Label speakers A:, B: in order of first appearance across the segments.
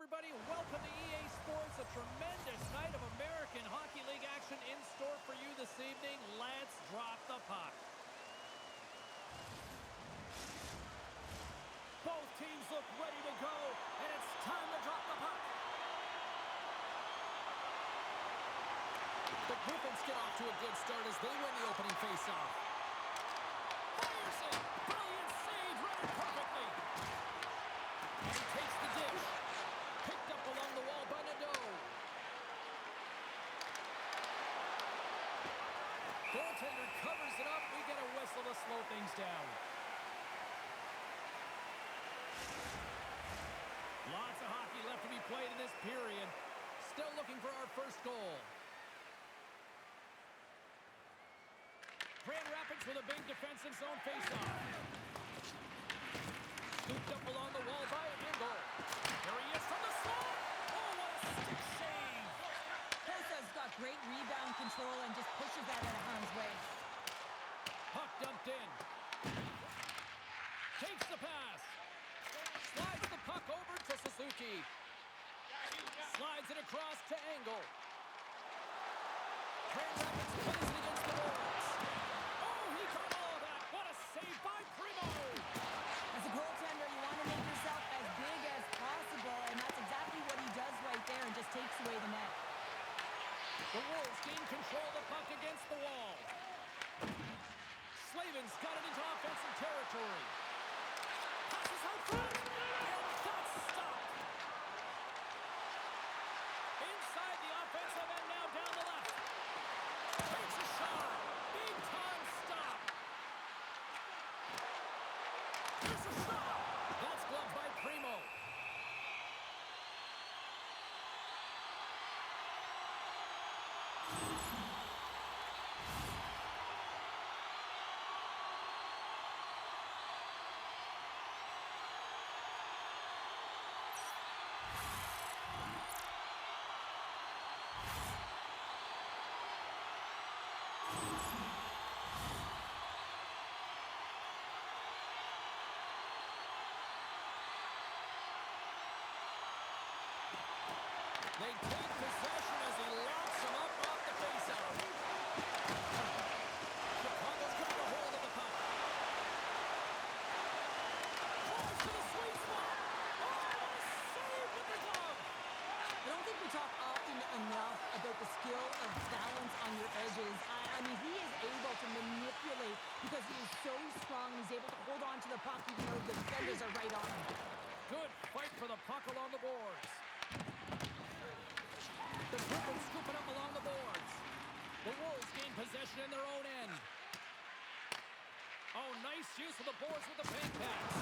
A: everybody. Welcome to EA Sports. A tremendous night of American Hockey League action in store for you this evening. Let's drop the puck. Both teams look ready to go, and it's time to drop the puck. The Griffins get off to a good start as they win the opening faceoff. Fires it! Brilliant save, read it perfectly. And he takes the dish. Picked up along the wall by Nadeau. Goaltender covers it up. We get a whistle to slow things down. Lots of hockey left to be played in this period. Still looking for our first goal. Grand Rapids with a big defensive zone faceoff. Scooped up along the wall by Engel. There he is from the slot. Oh, what a stick save.
B: Pesa's got great rebound control and just pushes that out of harm's way.
A: Puck dumped in. Takes the pass. Slides the puck over to Suzuki. Slides it across to Engel. Grand Rapids plays it against the Wolves. Oh, he caught all of that. What a save by Primo.
B: As a goaltender, you want to make yourself as big as possible, and that's exactly what he does right there and just takes away the net.
A: The Wolves gain control of the puck against the wall. Slavin's got it into offensive territory. Passes out front. And that's stopped. Inside the offensive end now down the left. Takes a shot. Big time stop. Here's a shot. That's gloved by Primo. They take possession as he locks him up off the faceoff. Chicago's got a hold of the puck. Tries to the sweet spot. Oh, save with the glove.
B: I don't think we talk often enough about the skill of balance on your edges. I mean, he is able to manipulate because he is so strong. He's able to hold on to the puck even though the defenders are right on him.
A: Good fight for the puck along the boards. The Griffins scoop it up along the boards. The Wolves gain possession in their own end. Oh, nice use of the boards with the paint pass.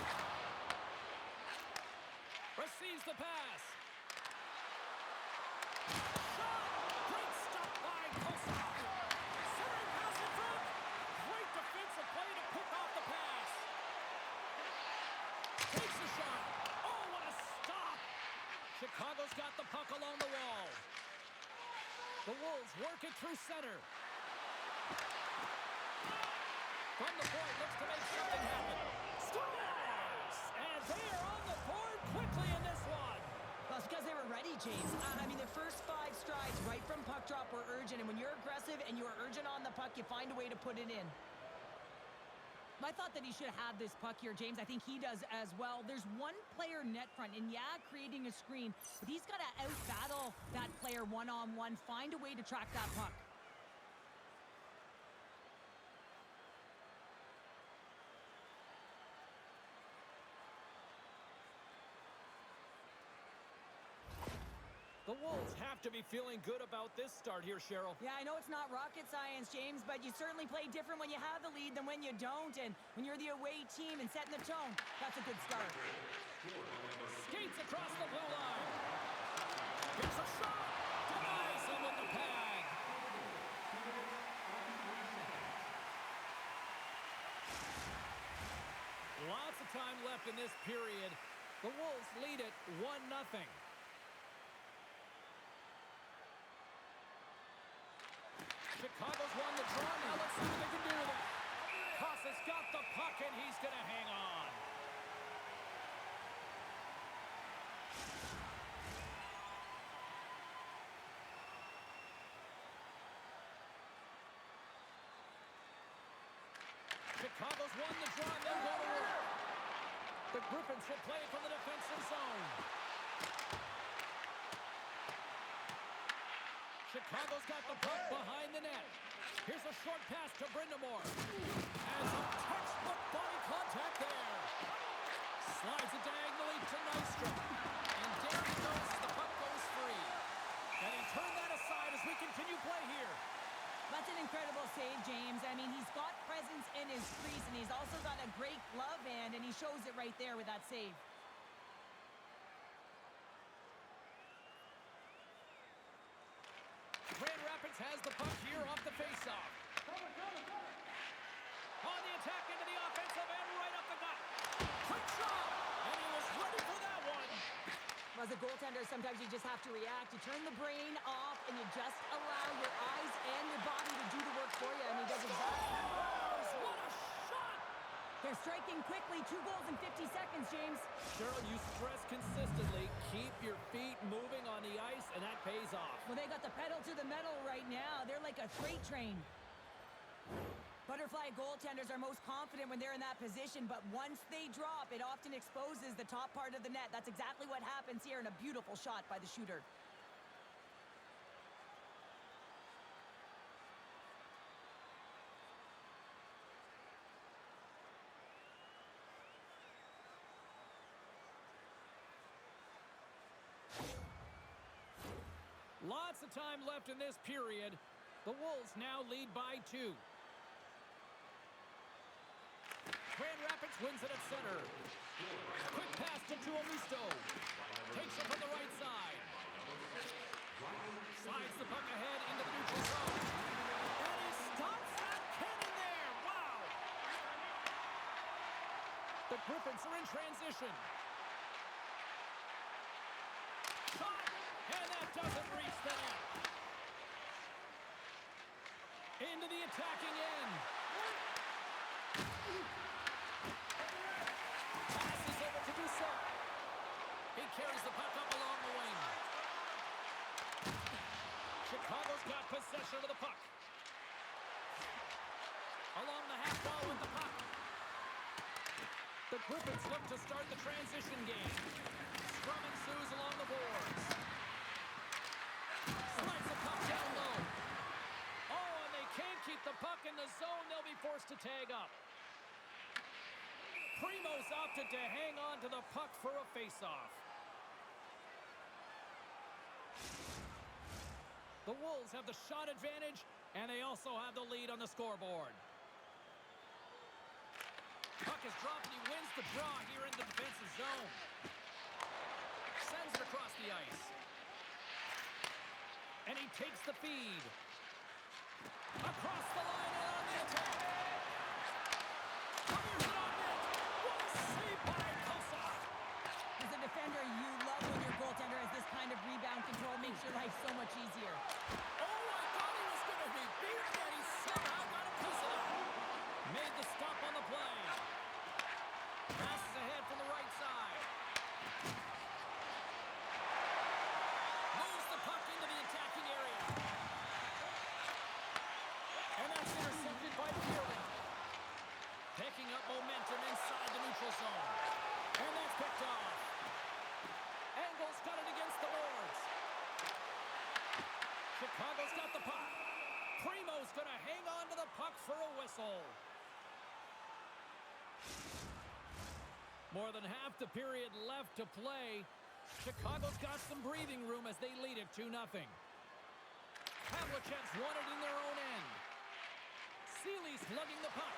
A: Receives the pass. Shot! Great stop by Kosov. Centering pass in front. Great defensive play to pick off the pass. Takes the shot. Oh, what a stop. Chicago's got the puck along the wall. The Wolves work it through center. From the point, looks to make something happen. Scores! And they are on the board quickly in this one.
B: Well, it's because they were ready, James. I mean, the first 5 strides right from puck drop were urgent, and when you're aggressive and you're urgent on the puck, you find a way to put it in. I thought that he should have this puck here, James. I think he does as well. There's one player net front, and yeah, creating a screen, but he's got to out-battle that player one-on-one, find a way to track that puck.
A: The Wolves have to be feeling good about this start here, Cheryl.
B: Yeah, I know it's not rocket science, James, but you certainly play different when you have the lead than when you don't. And when you're the away team and setting the tone, that's a good start.
A: Skates across the blue line. Here's a shot. Denies him with the pad. Lots of time left in this period. The Wolves lead it 1-0. Chicago's won the draw. Now let's see what they can do with it. Costa's got the puck, and he's going to hang on. Chicago's won the draw, and they'll go to work. The Griffins will play from the defensive zone. Chicago's got the puck behind the net. Here's a short pass to Brindamore. And some textbook body contact there. Slides it diagonally to Nystrom. And there he goes as the puck goes free. And he turned that aside as we continue play here.
B: That's an incredible save, James. I mean, he's got presence in his crease, and he's also got a great glove hand, and he shows it right there with that save.
A: Grand Rapids has the puck here off the faceoff. On the attack into the offensive end, right up the gut. Quick shot! And he was ready for that one.
B: As a goaltender, sometimes you just have to react. You turn the brain off, and you just allow your eyes and your body to do the work for you, and he does exactly that.
A: What a shot!
B: They're striking quickly. 2 goals in 50 seconds, James.
A: Cheryl, you stress consistently, keep your feet moving on the ice, and that pays off.
B: Well, they got the pedal to the metal right now. They're like a freight train. Butterfly goaltenders are most confident when they're in that position, but once they drop, it often exposes the top part of the net. That's exactly what happens here, and a beautiful shot by the shooter.
A: Lots of time left in this period. The Wolves now lead by 2. Grand Rapids wins it at center. Quick pass to Tuomisto. Takes it from the right side. Slides the puck ahead into the neutral zone. And he stops that cannon there. Wow! The Griffins are in transition. Shot! And that doesn't reach the net. Into the attacking end. Passes over to Doucette. He carries the puck up along the wing. Chicago's got possession of the puck. Along the half wall with the puck. The Griffins look to start the transition game. Scrum ensues along the boards. Slides the puck down low. Oh, and they can't keep the puck in the zone. They'll be forced to tag up. Primo's opted to hang on to the puck for a faceoff. The Wolves have the shot advantage, and they also have the lead on the scoreboard. Puck is dropped, and he wins the draw here in the defensive zone. Sends it across the ice. And he takes the feed. Across the line and on the attack. Covers it on net. What a save by Kosar.
B: As a defender, you love when your goaltender has this kind of rebound control. Makes your life so much easier.
A: Oh, I thought he was going to be beaten, and he somehow got a piece of it. Made the stop on the play. Passes ahead from the right side. Moves the puck into the attacking area. And that's intercepted by Pearland. Picking up momentum inside the neutral zone. And that's picked off. Angle's got it against the boards. Chicago's got the puck. Primo's going to hang on to the puck for a whistle. More than half the period left to play. Chicago's got some breathing room as they lead it 2-0. Havlicek's won it in their own end. Seeley's lugging the puck.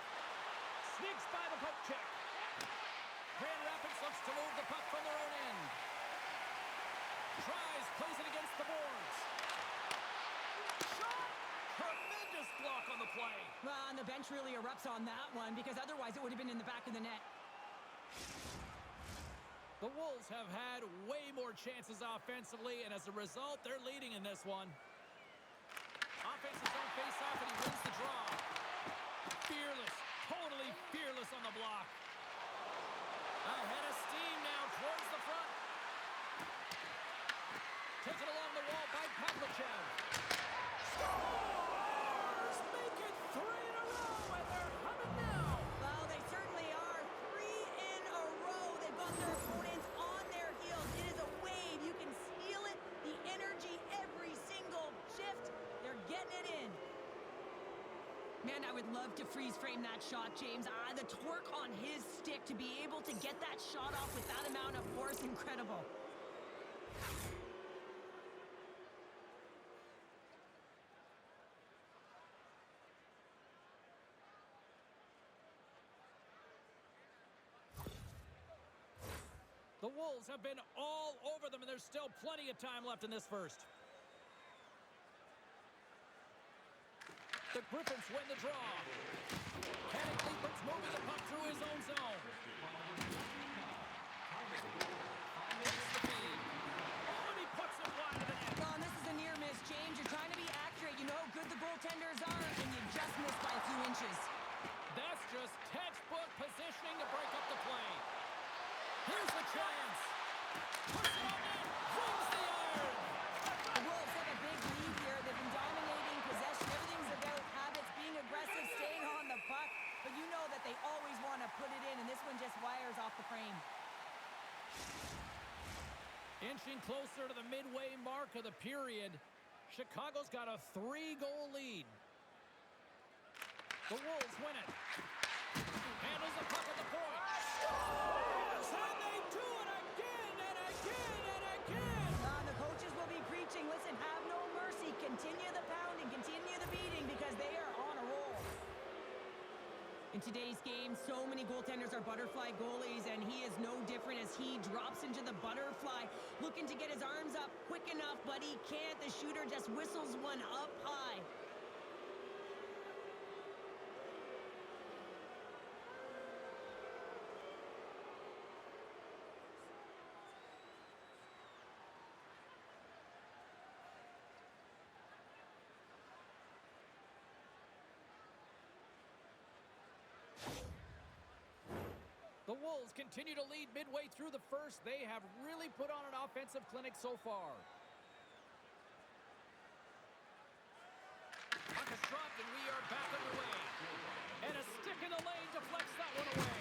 A: Sneaks by the poke check. Grand Rapids looks to move the puck from their own end. Tries, plays it against the boards. Shot! Tremendous block on the play.
B: Well, and the bench really erupts on that one, because otherwise it would have been in the back of the net.
A: The Wolves have had way more chances offensively, and as a result, they're leading in this one. Offensive zone face-off, and he wins the draw. Fearless, totally fearless on the block. Ahead of steam now towards the front. Taken along the wall by Pavlichev. Scores! Make it 3 in a row, and they're humming now.
B: Well, their opponents on their heels. It is a wave. You can feel it, the energy every single shift. They're getting it in. Man, I would love to freeze frame that shot, James. The torque on his stick to be able to get that shot off with that amount of force, incredible.
A: The Wolves have been all over them, and there's still plenty of time left in this first. The Griffins win the draw. Kenny Cleveland's moving the puck through his own zone. Makes the feed. Oh, and he puts it wide of the net.
B: Well, and this is a near miss, James. You're trying to be accurate. You know how good the goaltenders are, and you just missed by a few inches.
A: That's just textbook positioning to break up the play. Here's a chance. Puts it on net. Rings the iron.
B: The Wolves have a big lead here. They've been dominating possession. Everything's about habits, being aggressive, staying on the puck. But you know that they always want to put it in, and this one just wires off the frame.
A: Inching closer to the midway mark of the period, Chicago's got a 3-goal lead. The Wolves win it. Handles the puck at the point. Scores! And they do it again and again and again!
B: The coaches will be preaching, listen, have no mercy. Continue the pounding, continue the beating, because they are on a roll. In today's game, so many goaltenders are butterfly goalies, and he is no different as he drops into the butterfly, looking to get his arms up quick enough, but he can't. The shooter just whistles one up high.
A: The Wolves continue to lead midway through the first. They have really put on an offensive clinic so far. Puck is dropped, and we are back underway. And a stick in the lane deflects that one away.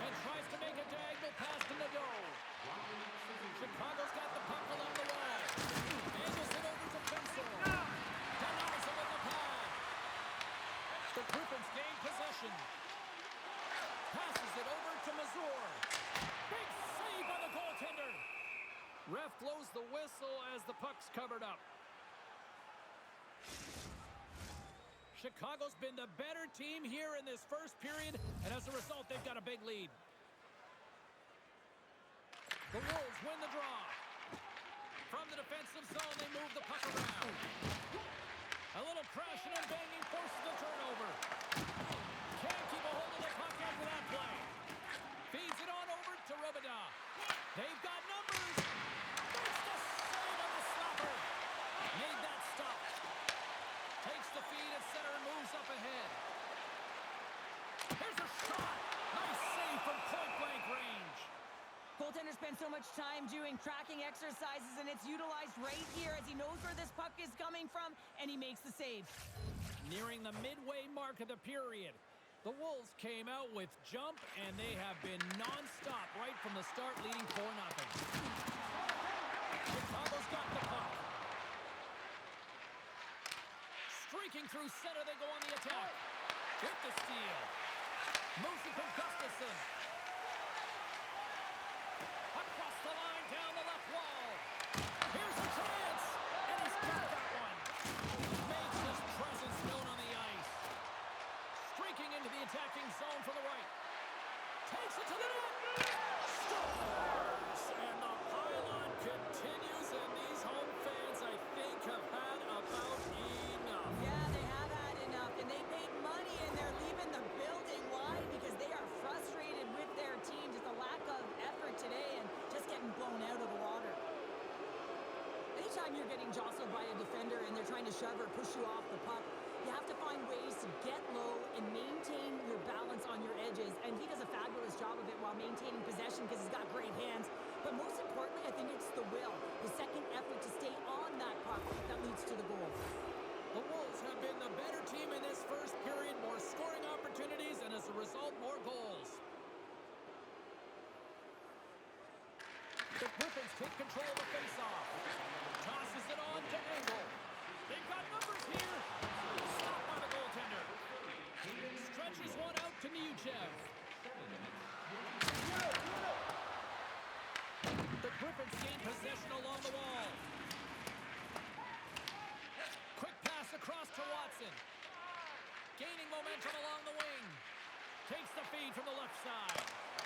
A: And tries to make a diagonal pass to Nadeau. Chicago's got the puck along the wall. Angles it over to Fensel. Denies it with the pad. The Griffins gain possession. Passes it over to Mazur. Big save by the goaltender. Ref blows the whistle as the puck's covered up. Chicago's been the better team here in this first period, and as a result, they've got a big lead. The Wolves win the draw. From the defensive zone, they move the puck around. A little crashing and banging forces the turnover. Can't keep a hold of the puck after that play. Feeds it on over to Robida. They've got numbers. Makes the save on the stopper. Made that stop. Takes the feed at center and moves up ahead. Here's a shot. Nice save from point-blank range.
B: Goaltenders spend so much time doing tracking exercises, and it's utilized right here as he knows where this puck is coming from, and he makes the save.
A: Nearing the midway mark of the period. The Wolves came out with jump, and they have been non-stop right from the start, leading 4-0. Chicago's got the puck. Streaking through center, they go on the attack. With the steal. Moves it from Gustafsson. Across the line, down the left wall. Here's a chance, and he's got that one. Makes his presence known on the ice. Streaking into the attacking zone from the right. Takes it to the net. Scores! And the pylon continues, and these home fans, I think, have had about enough.
B: Yeah, they have had enough, and they paid money, and they're leaving the building. Why? Because they are frustrated with their team. Just a lack of effort today and just getting blown out of the water. Anytime you're getting jostled by a defender and they're trying to shove or push you off the puck, you have to find ways to get low and maintain your balance on your edges. And he does a fabulous job of it while maintaining possession because he's got great hands. But most importantly, I think it's the will, the second effort to stay on that puck that leads to the goal.
A: The Wolves have been the better team in this first period. More scoring opportunities, and as a result, more goals. take control of the faceoff. Tosses it on to Angle. They've got numbers here. Stopped by the goaltender. Stretches one out to Nehuchev. The Griffins gain possession along the wall. Quick pass across to Watson. Gaining momentum along the wing. Takes the feed from the left side.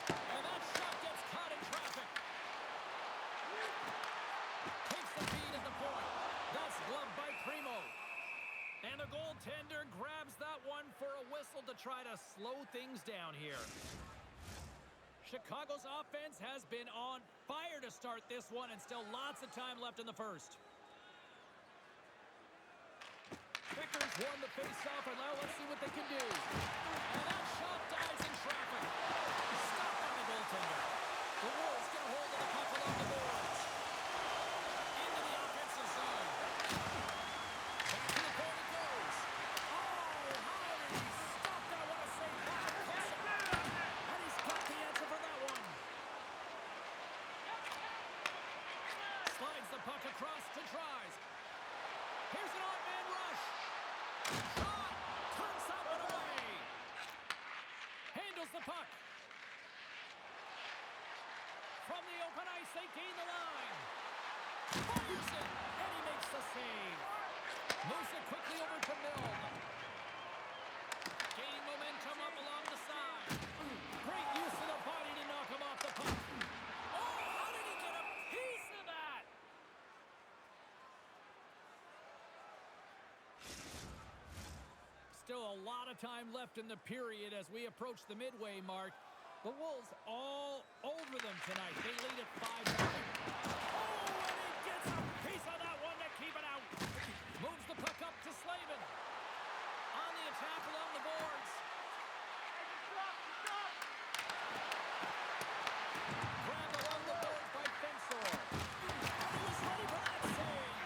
A: And that shot gets caught in traffic. Takes the feed at the point. That's gloved by Primo. And the goaltender grabs that one for a whistle to try to slow things down here. Chicago's offense has been on fire to start this one, and still lots of time left in the first. Vickers won the faceoff, and now let's see what they can do. And that shot dives in traffic. Stopped by the goaltender. The Wolves get a hold of the puck along the boards. Into the offensive zone. Back to the point it goes. Oh, how did he stop that? What a save by Kessler. And he's got the answer for that one. Slides the puck across to Tries. Here's an odd-man rush. Shot! Turns that one away. Handles the puck. From the open ice, they gain the line. Fires it, and he makes the save. Moves it quickly over to Milne. Gaining momentum up along the side. Great use of the body to knock him off the puck. Oh, how did he get a piece of that? Still a lot of time left in the period as we approach the midway mark. The Wolves all over them tonight. They lead at 5-0. Oh, and he gets a piece of that one to keep it out. Moves the puck up to Slavin. On the attack along the boards. Grabbed along the boards by Fensor. And he was ready for that save.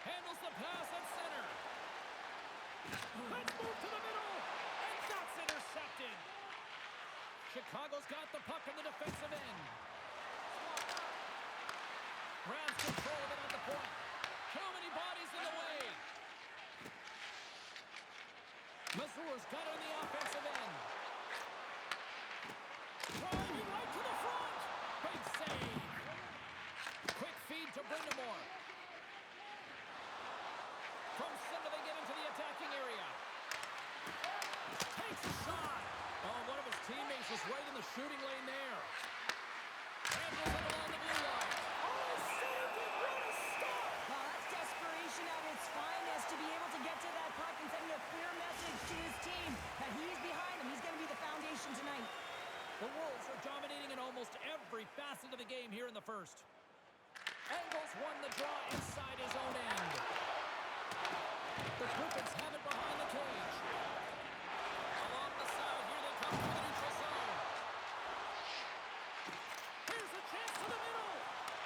A: Handles the pass at center. Let's move to the middle. And that's intercepted. Chicago's got the puck in the defensive end. Grabs control of it at the point. Too many bodies in the way. Mazur's got it in the offensive end. Driving right to the front. Big save. Quick feed to Brindamore. From center they get into the attacking area. Takes a shot. Oh, one of his teammates was right in the shooting lane there. Handles it along the blue line. Oh, saved it! What a stop!
B: Well, that's desperation at its finest to be able to get to that puck and send a clear message to his team that he's behind him. He's going to be the foundation tonight.
A: The Wolves are dominating in almost every facet of the game here in the first. Angles won the draw inside his own end. The Griffins have it behind the cage. Along the side, here they come to the neutral zone. Here's a chance to the middle.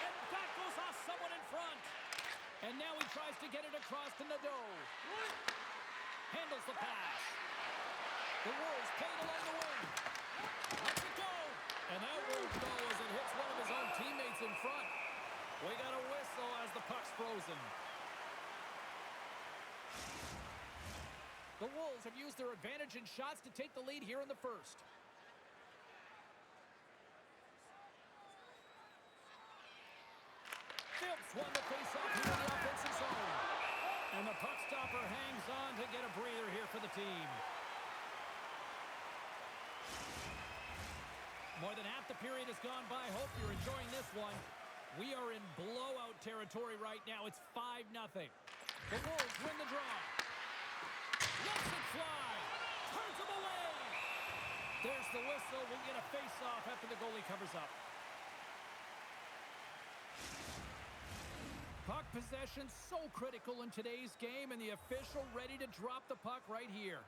A: And that goes off someone in front. And now he tries to get it across to Nadeau. Handles the pass. The Wolves play it along the wing. Lets it go. And that won't go as it hits one of his own teammates in front. We got a whistle as the puck's frozen. The Wolves have used their advantage in shots to take the lead here in the first. Phillips won the faceoff here in the offensive zone. And the puck stopper hangs on to get a breather here for the team. More than half the period has gone by. Hope you're enjoying this one. We are in blowout territory right now. It's 5-0. The Wolves win the draw. Lets it fly. Turns him away. There's the whistle. We'll get a face-off after the goalie covers up. Puck possession so critical in today's game, and the official ready to drop the puck right here.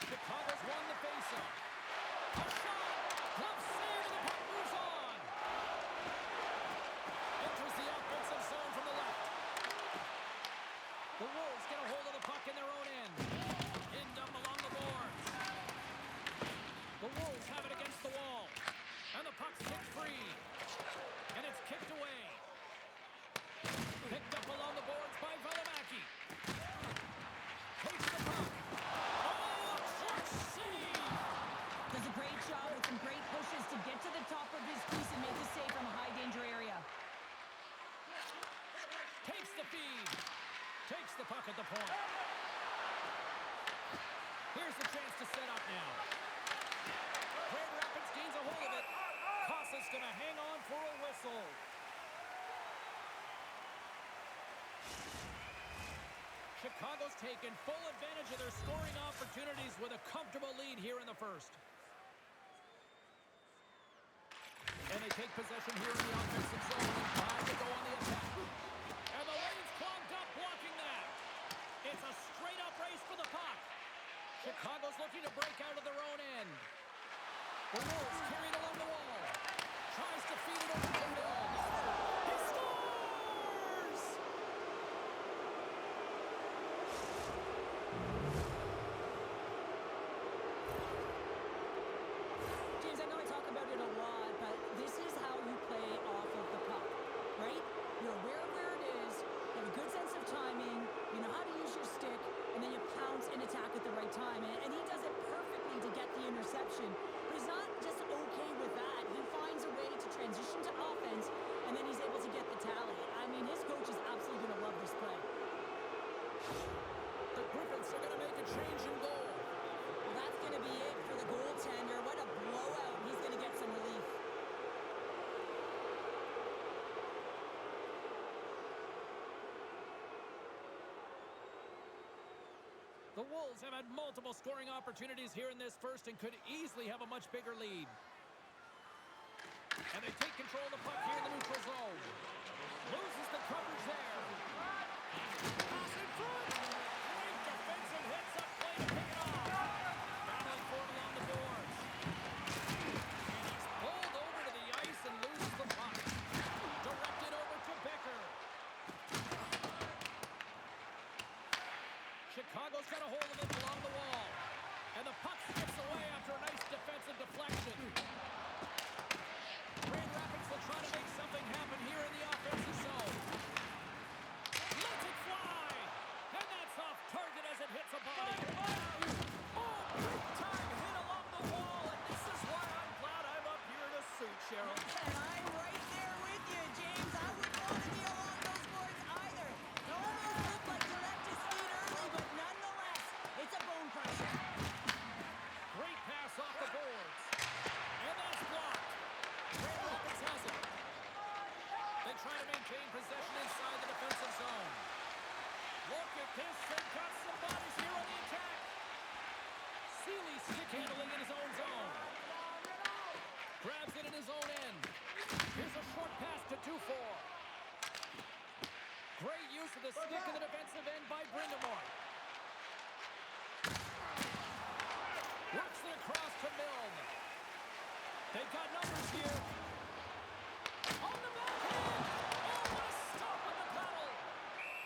A: Chicago's won the face-off. A shot. Glove save, and the puck moves on. Enters the offensive zone from the left. The Wolves get a hold of the puck in their own end. Pinned up along the boards. The Wolves have it against against the wall. And the puck's kicked free. And it's kicked away. Picked up along the boards by Valimaki. Takes the puck. Oh, short save!
B: Does a great job with some great pushes to get to the top of his crease and make the save from a high-danger area.
A: Takes the feed. Takes the puck at the point. Here's the chance to set up now. Grand Rapids gains a hold of it. Kosa's going to hang on for a whistle. Chicago's taken full advantage of their scoring opportunities with a comfortable lead here in the first. And they take possession here in the offensive zone. Time to go on the attack. And the lane's clogged up, blocking that. It's a straight-up race for the puck. Chicago's looking to break out of their own end. The Wolves carried along the wall. Tries to feed it over to Mills. He scores!
B: James, I know I talk about it a lot, but this is how you play off of the puck, right? You're aware of where it is, you have a good sense of timing, you know how to use your stick, and then you pounce and attack at the right time. And he does it perfectly to get the interception. But he's not just okay with that. He finds a way to transition to offense, and then he's able to get the tally. I mean, his coach is absolutely going to love this play.
A: The Griffins are going to make a change in goal.
B: Well, that's going to be it for the goaltender. What a blowout. He's going to get some relief.
A: The Wolves have had multiple scoring opportunities here in this first and could easily have a much bigger lead. And they take control of the puck here in the neutral zone. Loses the coverage there. Pass in front. Great defensive hits up play to pick it off. Battling for it along the boards. And he's pulled over to the ice and loses the puck. Directed over to Becker. Chicago's got a hold of it along the wall. And the puck skips away after a nice defensive deflection. Grand Rapids will try to make something happen here in the offensive zone. Lets it fly! And that's off target as it hits a body. Oh, big time hit along the wall. And this is why I'm glad I'm up here in a suit, Cheryl.
B: And I'm right there with you, James. I wouldn't want to be along those boards either. It almost looked like he left his feet early, but nonetheless, it's a bone crusher.
A: Great pass off the boards. And that's blocked. Grand Rapids has it. They try to maintain possession inside the defensive zone. Look at this. They've got some bodies here on the attack. Seeley stick handling in his own zone. Grabs it in his own end. Here's a short pass to 2-4. Great use of the stick in the defensive end by Brindamore. Works it across to Milne. They've got numbers here. On the backhand. Oh, what a stop on the paddle.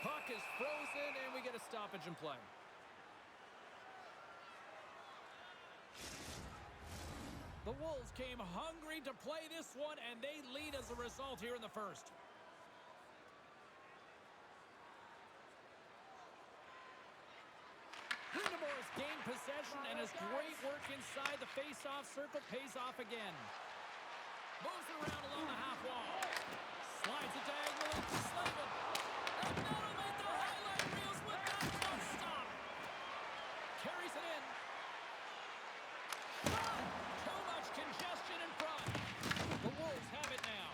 A: Puck is frozen, and we get a stoppage in play. The Wolves came hungry to play this one, and they lead as a result here in the first. Brindamore gained possession, and his great work inside the face-off circle pays off again. Moves it around along the half wall. Slides it diagonally to Slavin. And that'll make the highlight reels with that one stop. Carries it in. Shot! Too much congestion in front. The Wolves have it now.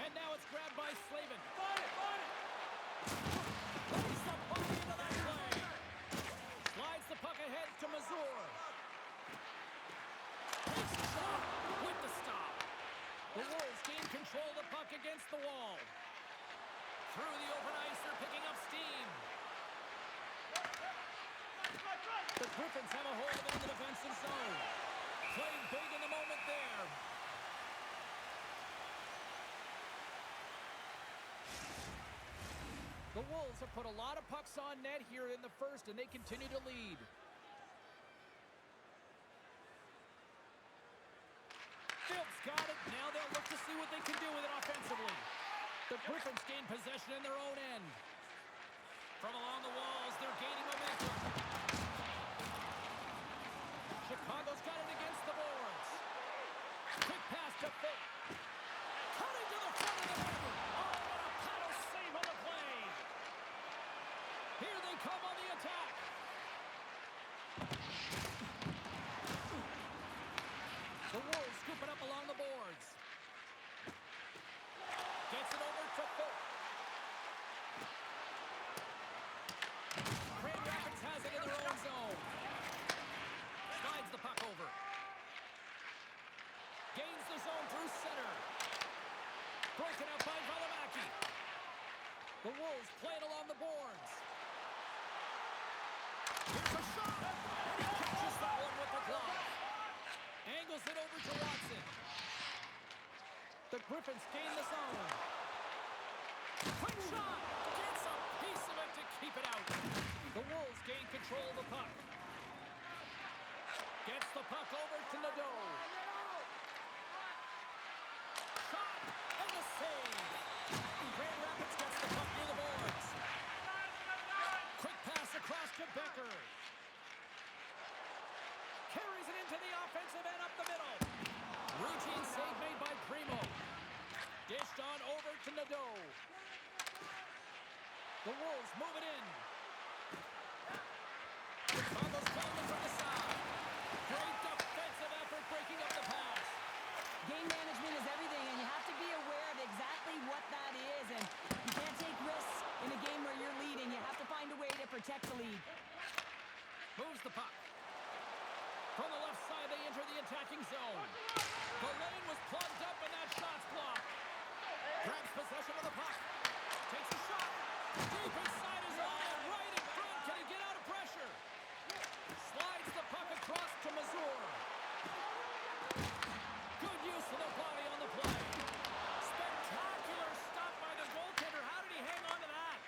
A: And now it's grabbed by Slavin. Plays the puck into that play. Slides the puck ahead to Mazur. Takes the shot with the stop. The Wolves gain control of the puck against the wall. Through the open ice, they're picking up steam. The Griffins have a hold of it in the defensive zone. Played big in the moment there. The Wolves have put a lot of pucks on net here in the first, and they continue to lead. what they can do with it offensively. The Griffins gain possession in their own end. From along the walls, they're gaining momentum. Chicago's got it against the boards. Quick pass to Fate. Cutting to the front of the net. Oh, what a paddle save on the play. Here they come on the attack. The Wolves scoop it up along the boards. Gets it over to Fate. Grand Rapids has it in their own zone. Slides the puck over. Gains the zone through center. Broken up by Valimaki. The Wolves play it along the boards. Here's a shot. And he catches that one with the glove. Angles it over to Watson. The Griffins gain the zone. Quick shot. Gets a piece of it to keep it out. The Wolves gain control of the puck. Gets the puck over to Nadeau. Shot and the save. Grand Rapids gets the puck near the boards. Quick pass across to Becker. Carries it into the offensive end up the middle. Routine save made by Primo. Dished on over to Nadeau. The Wolves move it in. Chicago's coming from the side. Great defensive effort breaking up the pass.
B: Game management is everything, and you have to be aware of exactly what that is. And you can't take risks in a game where you're leading. You have to find a way to protect the lead.
A: Moves the puck. From the left side, they enter the attacking zone. The lane was plugged up, and that shot's blocked. Grabs possession of the puck. Takes a shot. Deep inside his line, right in front. Can he get out of pressure? Slides the puck across to Mazur. Good use of the body on the play. Spectacular stop by the goaltender. How did he hang on to that?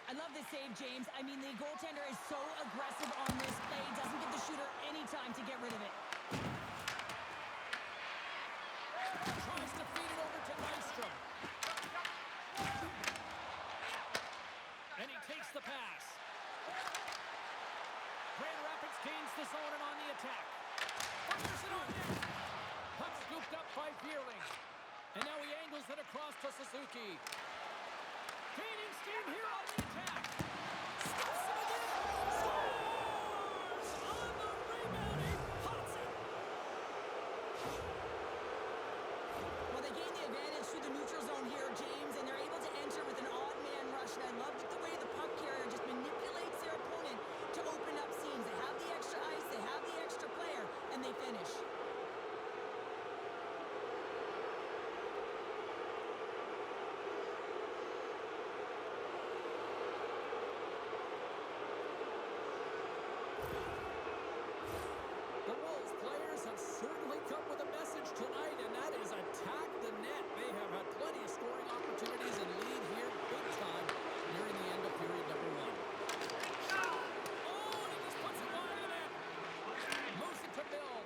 B: I love this save, James. I mean, the goaltender is so aggressive on this play. Doesn't give the shooter any time to get rid of it.
A: Tries to feed it over to Nystrom. And he takes the pass. Grand Rapids gains the zone and on the attack. Fires it on net. Puck scooped up by Bierling. And now he angles it across to Suzuki. Gaining steam here on the attack. Stops him again. Scores! On the rebound, he pots it.
B: Well, they gain the advantage through the neutral zone here, James, and they're able to enter with an odd man rush. And I loved the way the puck carrier just manipulates their opponent to open up seams. They have the extra ice, they have the extra player, and they finish.
A: The Wolves players have certainly come with a message tonight, and that is attack the net. They have had plenty of scoring opportunities and lead here big time nearing the end of period number one. Oh, and he just puts it wide of the net. Moves it to Mill.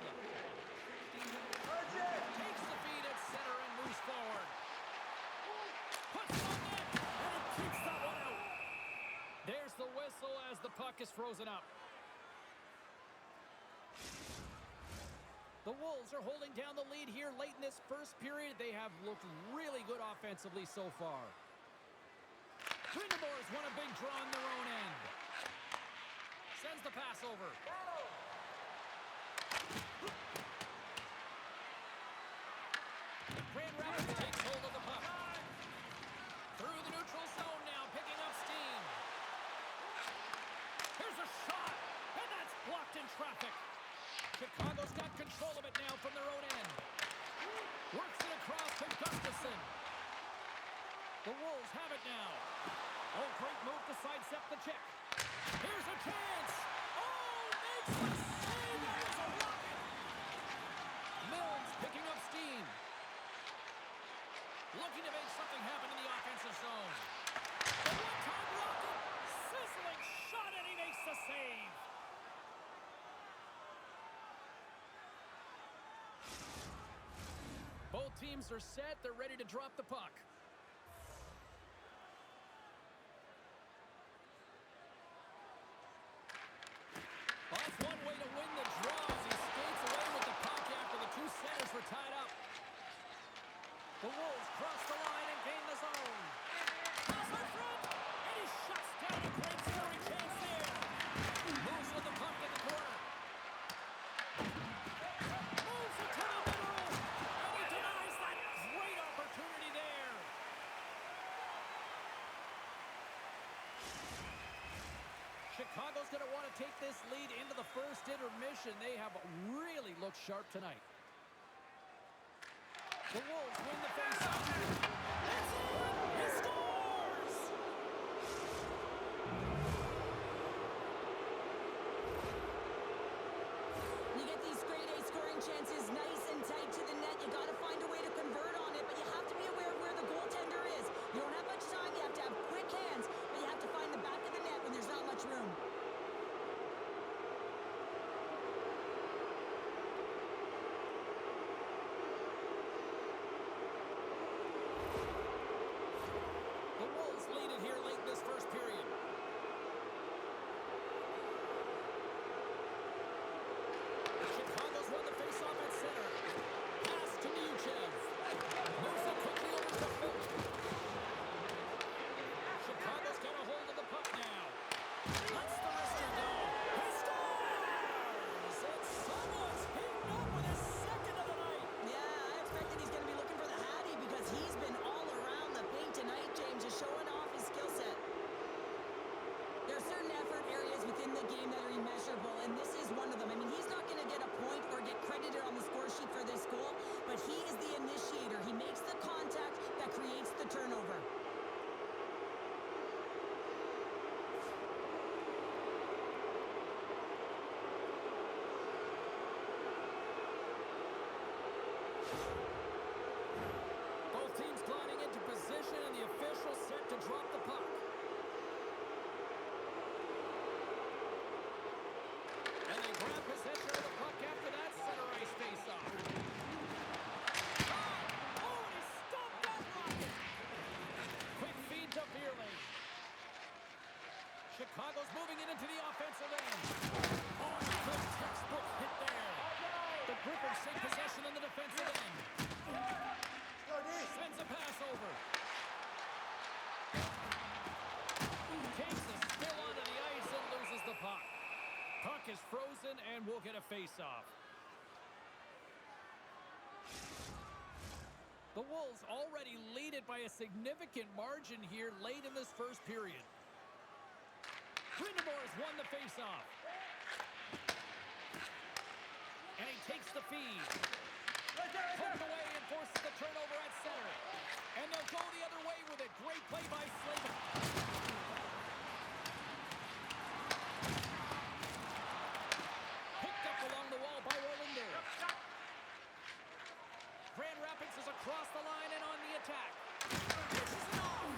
A: Takes the feed at center and moves forward. Puts it on net, and he kicks that one out. There's the whistle as the puck is frozen up. The Wolves are holding down the lead here late in this first period. They have looked really good offensively so far. Grindemore's won a big draw on their own end. Sends the pass over. Grand Rapids takes hold of the puck. Through the neutral zone now, picking up steam. Here's a shot, and that's blocked in traffic. Chicago's got control of it now from their own end. Works it across to Gustafson. The Wolves have it now. Oh, great move to sidestep the check. Here's a chance. Oh, makes the save. That was a rocket. Mills picking up steam. Looking to make something happen in the offensive zone. The one-time rocket. Sizzling shot, and he makes the save. Both teams teams are set. They're ready to drop the puck. That's one way to win the draw as he skates away with the puck after the two centers were tied up. The Wolves cross the line and gain the zone. Pass in front, and he shuts down a great scoring chance there. Moves with the puck in the corner. Moves it to the middle, and he denies that great opportunity there. Chicago's going to want to take this lead into the first intermission. They have really looked sharp tonight. The Wolves win the faceoff. That's it! He scores!
B: You get these grade A scoring chances nice and tight to the net. You got to find a way to convert on it, but you have to be aware of where the goaltender is. You don't have much time. You have to have quick hands, but you have to find the back of the net when there's not much room.
A: The Wolves lead it here late in this first period. Chicago's won the faceoff at center. Pass to Neugiev. Moves it quickly over to Philly. Chicago's got a hold of the puck now. Lets the wrister go. He scores! And someone's heating up with his second of the night.
B: Yeah, I expect that he's going to be looking for the Hattie because he's been all around the paint tonight, James, just showing off his skill set. There are certain effort areas within the game that are immeasurable, and this is one of them. I mean, he's not going to get a point or get credited on the score sheet for this goal, but he is the initiator. He makes the contact that creates the turnover.
A: Both teams gliding into position, and the official set to drop the puck. And they grab possession of the puck after that center ice faceoff. Oh, and he stopped that rocket. Quick feed to Beerling. Chicago's moving it into the offensive end. Oh, and a good textbook hit there. The Griffins take possession in the defensive end. Sends a pass over. Takes a spill onto the ice and loses the puck. Puck is frozen and we'll get a face-off. The Wolves already lead it by a significant margin here late in this first period. Grindemore's won the face-off. And he takes the feed. Poked away and forces the turnover at center. And they'll go the other way with it. Great play by Slavin. Picked up along the wall by Wallinder. Grand Rapids is across the line and on the attack. Pushes it off.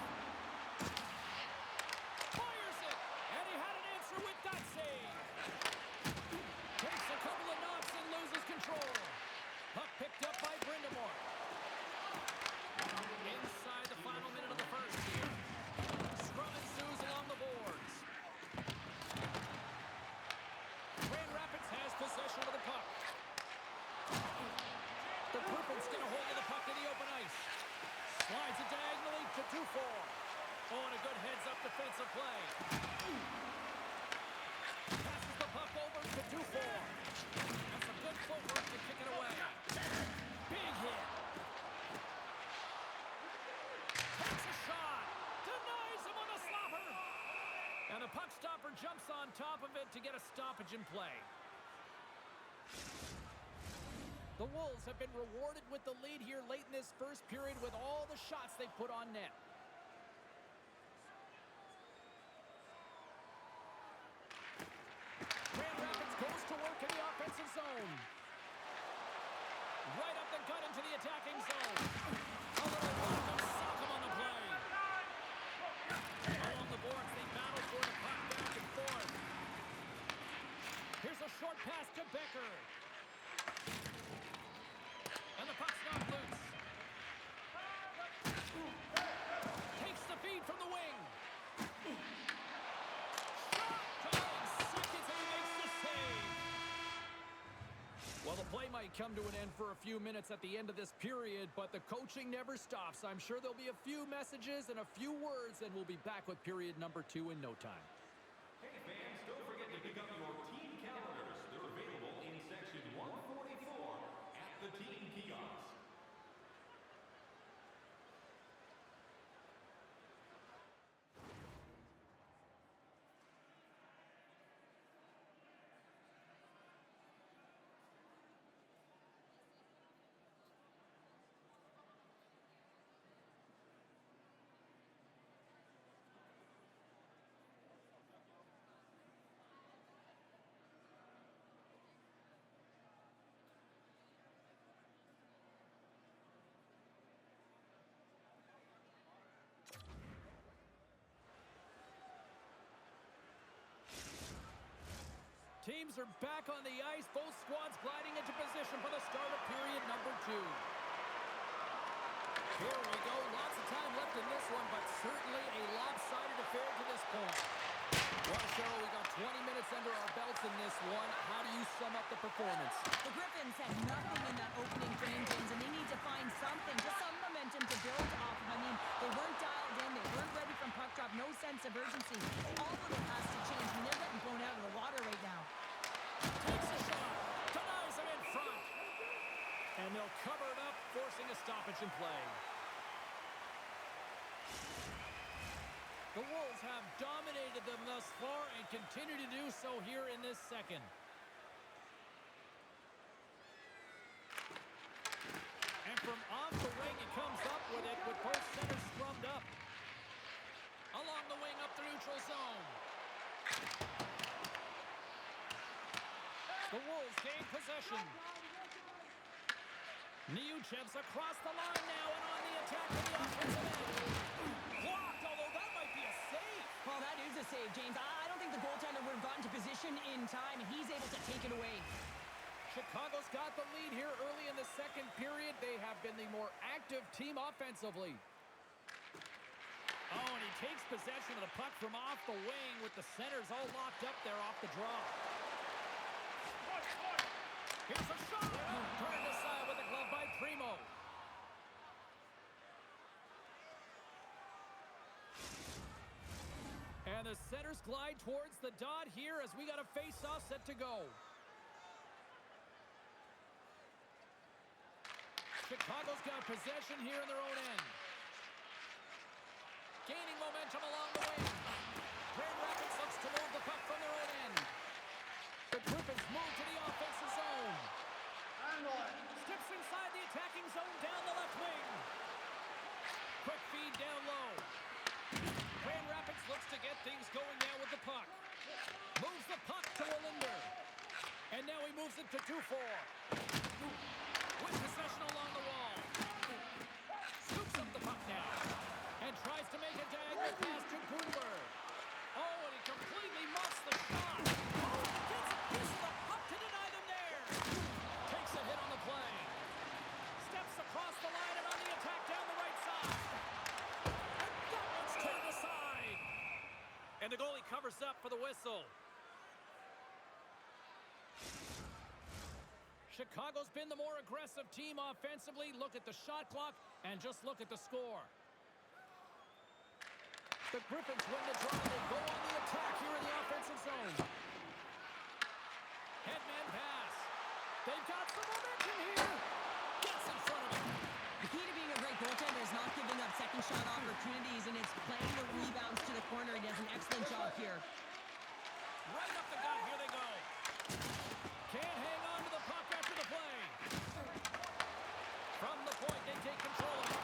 A: Fires it. And he had an answer with that save. Takes a couple of knocks and loses control. Puck picked up by Brindamore. Inside the final minute of the first here. Scrum ensues along the boards. Grand Rapids has possession of the puck. The Griffins get a hold of the puck in the open ice. Slides it diagonally to 2-4. Oh, and a good heads-up defensive play. Passes the puck over to 2-4. And some good footwork to kick it away. Big hit. Takes a shot. Denies him on the slapper. And the puck stopper jumps on top of it to get a stoppage in play. The Wolves have been rewarded with the lead here late in this first period with all the shots they put on net. Grand Rapids goes to work in the offensive zone. Right up the gut into the attacking zone. A little welcome sock him on the play. Along the boards, they battle for the puck back and forth. Here's a short pass to Becker. And the puck's not loose. might come to an end for a few minutes at the end of this period, but the coaching never stops. I'm sure there'll be a few messages and a few words, and we'll be back with period number 2 in no time.
C: Hey fans, don't forget to pick up your team calendars. They're available in section 144 at the team kiosk.
A: Teams are back on the ice. Both squads gliding into position for the start of period number 2. Here we go. Lots of time left in this one, but certainly a lopsided affair to this point. Well, Cheryl, we got 20 minutes under our belts in this one. How do you sum up the performance?
B: The Griffins had nothing in that opening frame, James, and they need to find something, just some momentum to build off of. I mean, they weren't dialed in. They weren't ready from puck drop. No sense of urgency. All of it has to change. I mean, they're getting blown out of the water right now.
A: Takes a shot. Denies him in front. And they'll cover it up, forcing a stoppage in play. The Wolves have dominated them thus far and continue to do so here in this second. And from off the wing, he comes up with it with both centers scrummed up. Along the wing, up the neutral zone. The Wolves gain possession. Niuchev's across the line now and on the attack to the offensive end. Blocked, although that might be a save.
B: Well, that is a save, James. I don't think the goaltender would have gotten to position in time, and he's able to take it away.
A: Chicago's got the lead here early in the second period. They have been the more active team offensively. Oh, and he takes possession of the puck from off the wing with the centers all locked up there off the draw. Here's a shot! Turned aside with the glove by Primo. And the centers glide towards the dot here as we got a face-off set to go. Chicago's got possession here in their own end. Gaining momentum along the wing. Grand Rapids looks to move the puck from their own end. The Griffins move to the offensive zone. Steps inside the attacking zone down the left wing. Quick feed down low. Grand Rapids looks to get things going now with the puck. Moves the puck to Olinder. And now he moves it to 2-4. With possession along the wall. Scoops up the puck now. And tries to make a diagonal pass to Gruber. Oh, and he completely muffs the shot. Oh, he gets a piece of the puck to deny them there. Takes a hit on the play. Steps across the line and on the attack down the right side. And that one's turned aside. And the goalie covers up for the whistle. Chicago's been the more aggressive team offensively. Look at the shot clock and just look at the score. The Griffins win the draw. They go on the attack here in the offensive zone. Headman pass. They've got some momentum here. Gets in front of him.
B: The key to being a great goaltender is not giving up second shot opportunities, and it's playing the rebounds to the corner. He does an excellent job here.
A: Right up the gut. Here they go. Can't hang on to the puck after the play. From the point, they take control of it.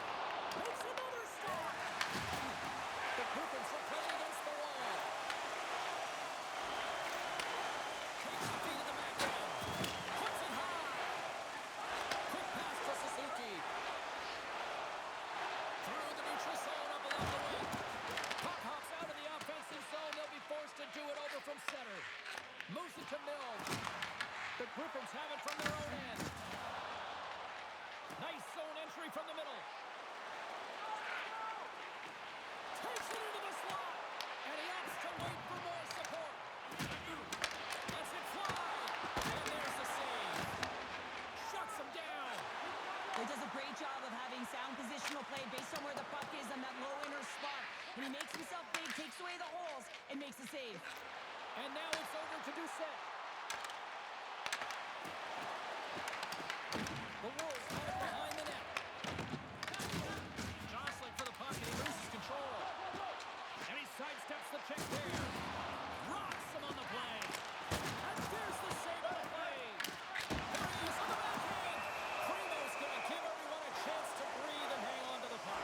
A: Makes another stop. The Griffins are playing against the wall. Takes the feet of the back end. Puts it high. Quick pass to Suzuki. Through the neutral zone up along the wing. Puck hops out of the offensive zone. They'll be forced to do it over from center. Moves it to Mills. The Griffins have it from their own end. Nice zone entry from the middle. Takes it into the slot. And he opts to wait for more support. Lets it fly. And there's the save.
B: safe.
A: And now it's over to Doucette. The Wolves have it behind the net. Jostling for the puck, and he loses control. And he sidesteps the check there. Rocks him on the play. And there's the save on the play. There he is on the backhand. Primo's going to give everyone a chance to breathe and hang on to the puck.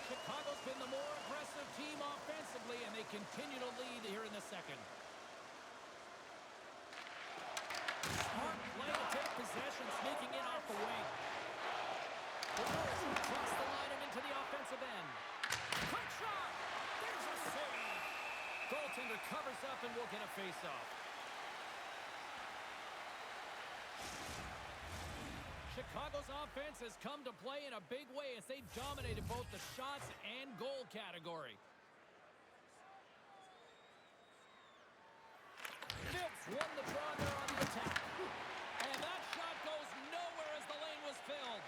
A: Chicago's been the more aggressive team offensively, and they continue to lead here in the second. Smart play to take possession, sneaking in off the wing. The Wolves cross the line and into the offensive end. Quick shot! There's a save! Goaltender covers up and will get a face-off. Chicago's offense has come to play in a big way as they dominated both the shots and goal category. Phillips won the draw there on the attack. And that shot goes nowhere as the lane was filled.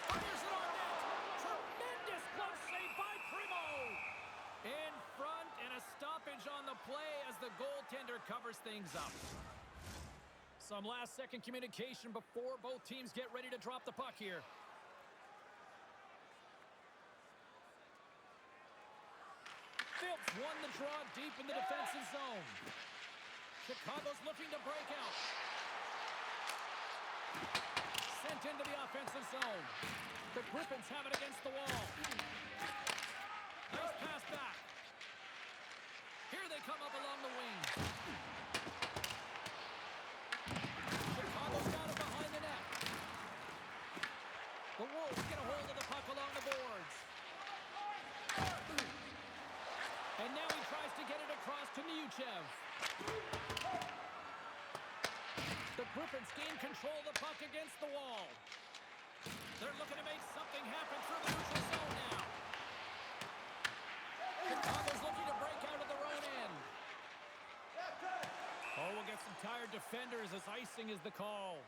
A: Fires it on net. Tremendous close save by Primo. In front and a stoppage on the play as the goaltender covers things up. Some last-second communication before both teams get ready to drop the puck here. Phillips won the draw deep in the defensive zone. Chicago's looking to break out. Sent into the offensive zone. The Griffins have it against the wall. Nice pass back. Here they come up along the wing. Chicago's got it behind the net. The Wolves get a hold of the puck along the boards. And now he tries to get it across to Neuchev. The Griffins gain control of the puck against the wall. They're looking to make something happen through the neutral zone now. Chicago's looking to break out of their own end. Oh, we'll get some tired defenders as icing is the call.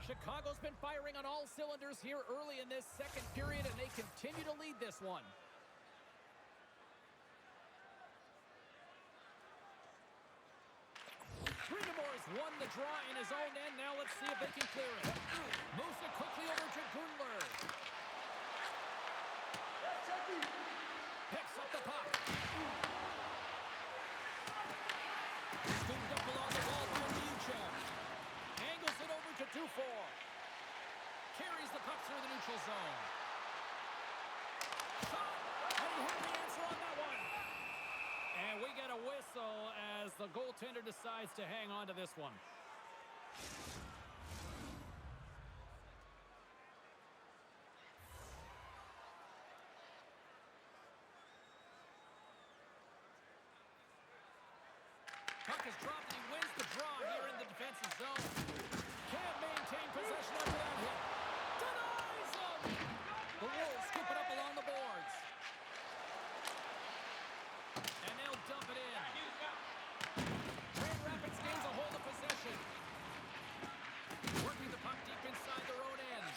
A: Chicago's been firing on all cylinders here early in this second period, and they continue to lead this one. Greenemore's won the draw in his own end. Now let's see if they can clear it. Moves it quickly over to Gundler. Picks up the puck. Scooped up along the wall by Neuchev. Angles it over to Dufour. Carries the puck through the neutral zone. Shot! And he had the answer on that one. And we get a whistle as the goaltender decides to hang on to this one. Puck is dropped and he wins the draw here in the defensive zone. Can't maintain possession after that hit. Denies him! The Wolves scoop it up along the boards. And they'll dump it in. Grand Rapids gains a hold of possession. Working the puck deep inside their own end.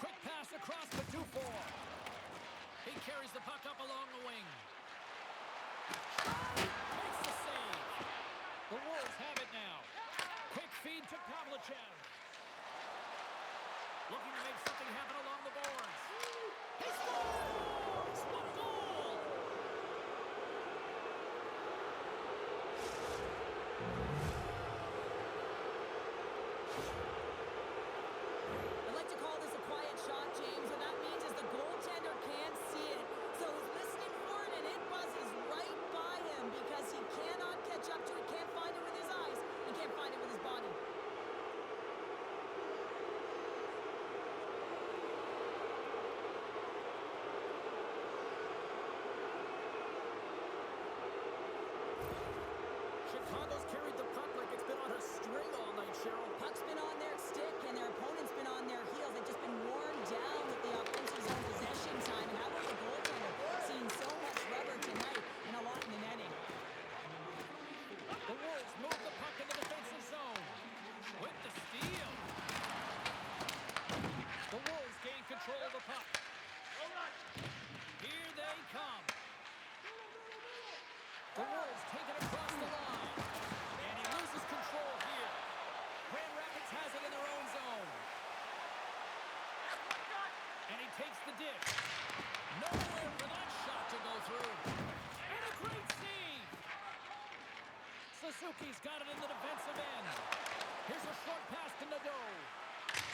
A: Quick pass across to Dufour. He carries the puck up along the wing. Makes the save. The Wolves have it now. Quick feed to Pavlychev. Looking to make something happen along the boards. He scores! What a goal!
B: I like to call this a quiet shot, James. What that means is the goaltender can't see it. So he's listening for it, and it buzzes right by him because he cannot catch up to it, can't find it with his eyes, and can't find it with his body.
A: Here they come. The Wolves take it across the line. And he loses control here. Grand Rapids has it in their own zone. And he takes the dish. Nowhere for that shot to go through. And a great save. Suzuki's got it in the defensive end. Here's a short pass to Nadeau.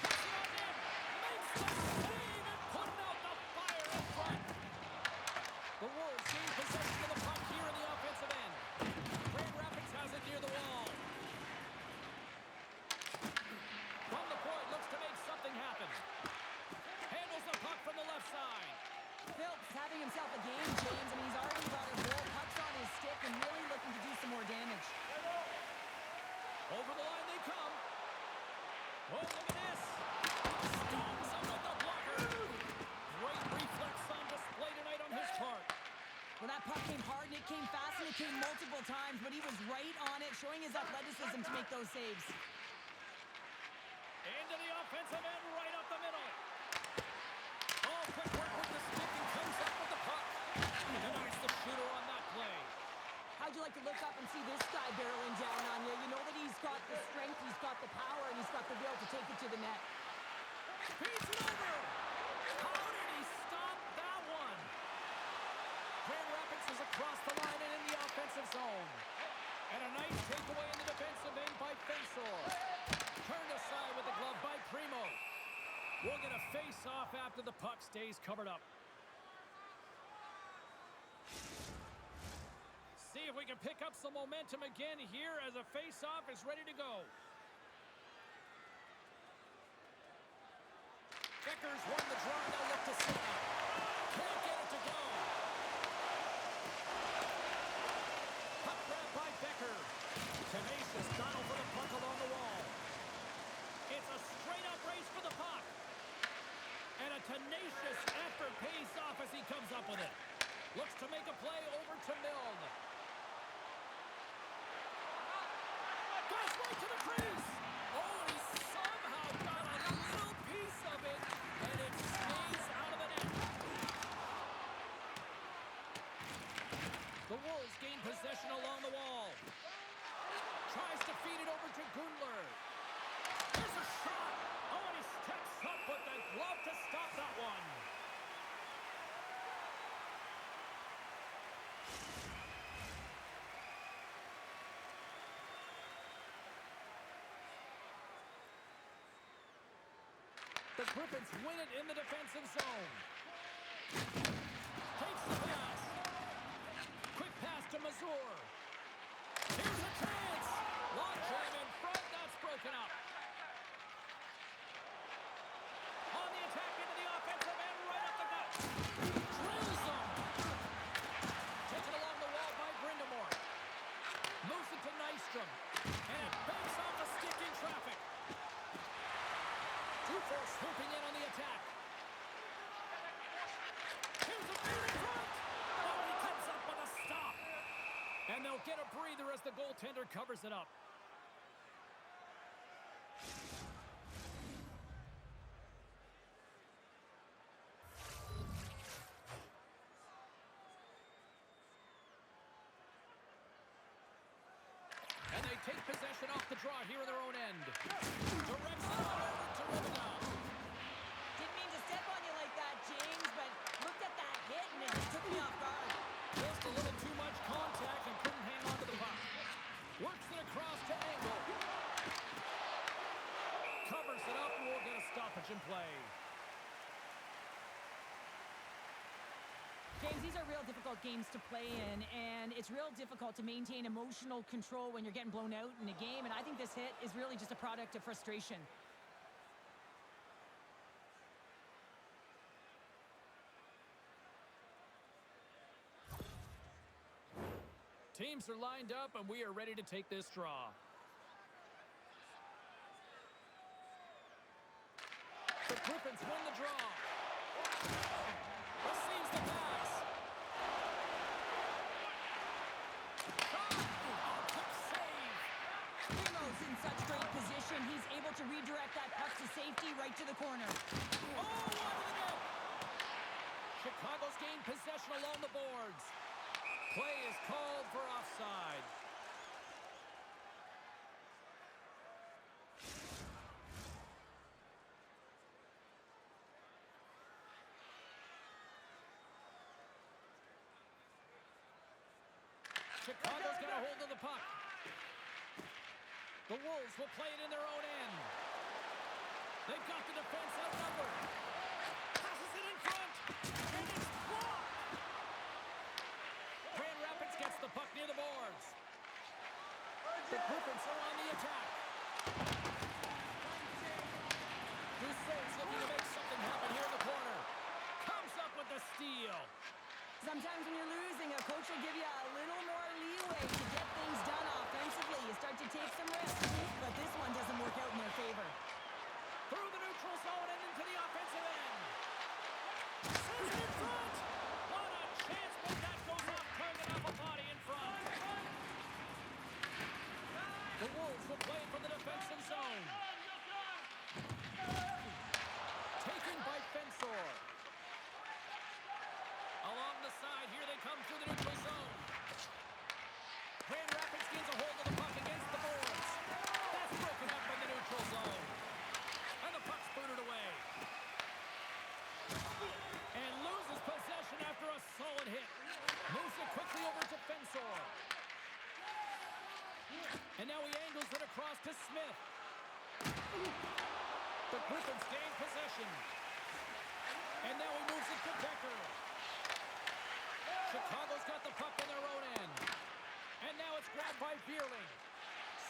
A: Puts it on in. Makes the save and putting out the fire in front. The Wolves gain possession of the puck here in the offensive end. Grand Rapids has it near the wall. From the point, looks to make something happen. Handles the puck from the left side.
B: Phillips having himself a game, James. I mean, he's already got a goal. Puck's on his stick and really looking to do some more damage.
A: Over the line they come. Oh, look at this. Stones him with the blocker. Great reflex on display tonight on his part.
B: Well, that puck came hard and it came fast and it came multiple times, but he was right on it, showing his athleticism to make those saves.
A: Into the offensive end, right up the middle. Oh, quick work with the stick and comes up with the puck. Denies the shooter on that play.
B: How'd you like to look up and see this guy barreling down on you? You know that he's got the strength, he's got the power, and he's got the will to take it to the net.
A: Speeds it over. How did he stop that one? Grand Rapids is across the line and in the offensive zone. And a nice takeaway in the defensive end by Fensor. Turned aside with the glove by Primo. We'll get a face-off after the puck stays covered up. See if we can pick up some momentum again here as a face-off is ready to go. Becker's won the draw, now look to center. Can't get it to go. Puck grab by Becker. Tenacious battle for the puck along the wall. It's a straight-up race for the puck. And a tenacious effort pays off as he comes up with it. Looks to make a play over to Milne. Goes right to the crease. Oh, he somehow got a little piece of it, and it stays out of the net. The Wolves gain possession along the wall. Tries to feed it over to Gundler. There's a shot. Oh, and he steps up with the glove to stop that one. The Griffins win it in the defensive zone. Takes the pass. Quick pass to Mazur. Here's a chance. Long jam in front. That's broken up. On the attack into the offensive end. Right up the gut. Drills them. Taken along the wall by Brindamore. Moves it to Nystrom. And it banks off the stick in traffic. Dufour swooping in on the attack. Here's a feed in front. Oh, he comes up with a stop. And they'll get a breather as the goaltender covers it up. And they take possession off the draw here in their own end. Directs it on over to Rivenal.
B: Didn't mean to step on you like that, James, but looked at that hit and it just took me off guard.
A: Just a little too much contact and couldn't hang on to the puck. Works it across to Angle. Covers it up and we'll get a stoppage in play.
B: James, these are real difficult games to play in, and it's real difficult to maintain emotional control when you're getting blown out in a game, and I think this hit is really just a product of frustration.
A: Teams are lined up, and we are ready to take this draw. The Griffins win the draw. Receives the pass. Shot! Oh, quick save.
B: Primo's in such great position. He's able to redirect that puck to safety right to the corner.
A: Oh, onto the net. Chicago's gained possession along the boards. Play is called for offside. Chicago's got a hold of the puck. The Wolves will play it in their own end. They've got the defense outnumbered. Passes it in front. And it's blocked. Grand Rapids gets the puck near the boards. The Griffins are on the attack. Dusain's looking to make something happen here in the corner. Comes up with the steal.
B: Sometimes when you're losing, a coach will give you a little more leeway to get things done offensively. You start to take some risks, but this one doesn't work out in their favor.
A: Through the neutral zone and into the offensive end. Sends it in front. What a chance, but that goes off target off a body in front. The Wolves will play from the defensive zone. Taken by Fensor. Along the side, here they come through the neutral zone. Grand Rapids gains a hold of the puck against the boards. That's broken up in the neutral zone. And the puck's booted away. And loses possession after a solid hit. Moves it quickly over to Fensor. And now he angles it across to Smith. The Griffins gain possession. And now he moves it to Becker. Chicago's got the puck in their own end. And now it's grabbed by Bierling.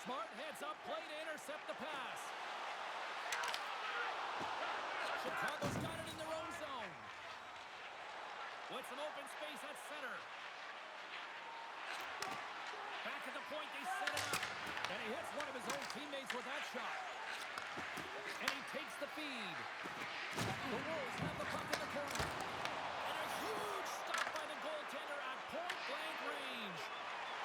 A: Smart heads up, play to intercept the pass. Chicago's got it in their own zone. With some open space at center. Back at the point, they set it up. And he hits one of his own teammates with that shot. And he takes the feed. The Wolves have the puck in the corner. And a huge stop by the goaltender at point-blank range.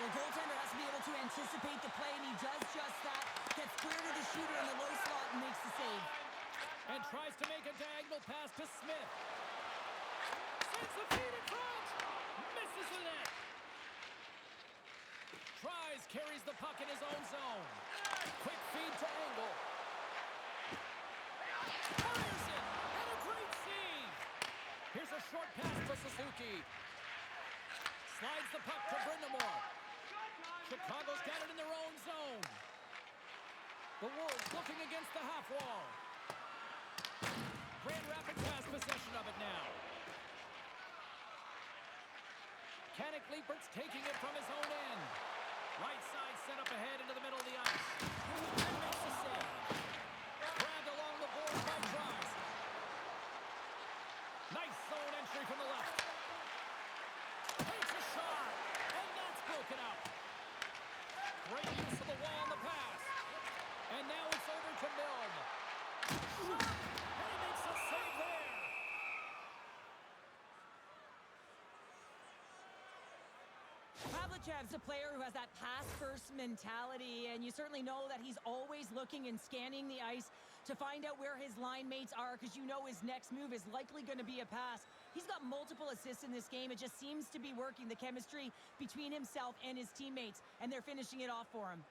B: The goaltender has to be able to anticipate the play, and he does just that. Gets clear to the shooter in the low slot and makes the save.
A: And tries to make a diagonal pass to Smith. Sends the feed in front. Misses the net. Tries, carries the puck in his own zone. Quick feed to Angle. Fires it. And a great save. Here's a short pass to Suzuki. Slides the puck to Brindamore. Chicago's got it in their own zone. The Wolves looking against the half wall. Grand Rapids has possession of it now. Canik Liebert's taking it from his own end. Right side set up ahead into the middle of the ice. And makes the save. Grabbed along the board by Trice. Nice zone entry from the left. Takes a shot. And that's broken up. Great use of the wall on the pass. And now it's over to Milne. Shot. And he makes a save there.
B: Pavlichev's a player who has that pass-first mentality, and you certainly know that he's always looking and scanning the ice to find out where his line mates are, because you know his next move is likely going to be a pass. He's got multiple assists in this game. It just seems to be working, the chemistry between himself and his teammates, and they're finishing it off for him.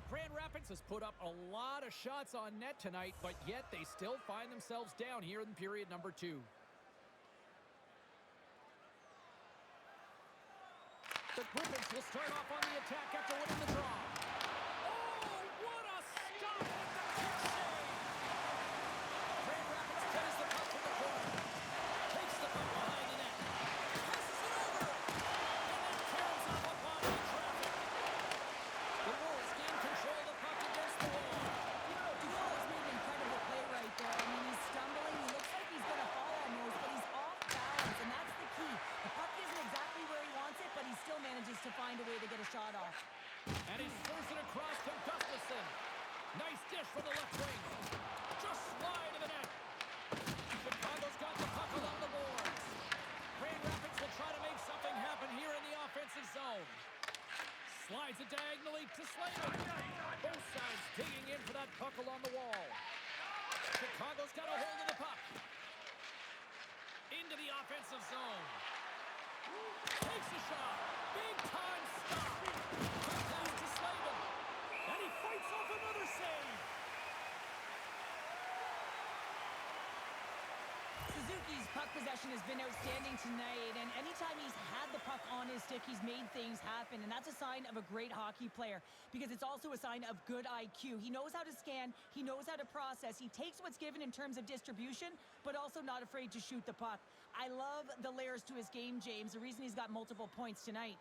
A: Grand Rapids has put up a lot of shots on net tonight, but yet they still find themselves down here in period number 2. The Griffins will start off on the attack after winning the draw. Oh, what a stop with the kick save! Grand Rapids plays the puck from the corner. Takes the puck behind the net. Passes it over! And then tears off a body in traffic. The Wolves gain control of the puck against the wall.
B: Duval's made an incredible play right there. I mean, he's stumbling. He looks like he's going to fall almost, but he's off balance, and that's the key. The puck isn't exactly where he wants it, but he still manages to find a way to get a shot off.
A: And he throws it across to Gustafsson. Nice dish from the left wing. Just wide of the net. Chicago's got the puck along the boards. along the wall. Chicago's got a hold of the puck. Into the offensive zone. Takes a shot. Big time stop. Quick pass to Slavin. And he fights off another save.
B: Suzuki's puck possession has been outstanding tonight, and anytime he's had the puck on his stick, he's made things happen, and that's a sign of a great hockey player because it's also a sign of good IQ. He knows how to scan, he knows how to process, he takes what's given in terms of distribution, but also not afraid to shoot the puck. I love the layers to his game, James, the reason he's got multiple points tonight.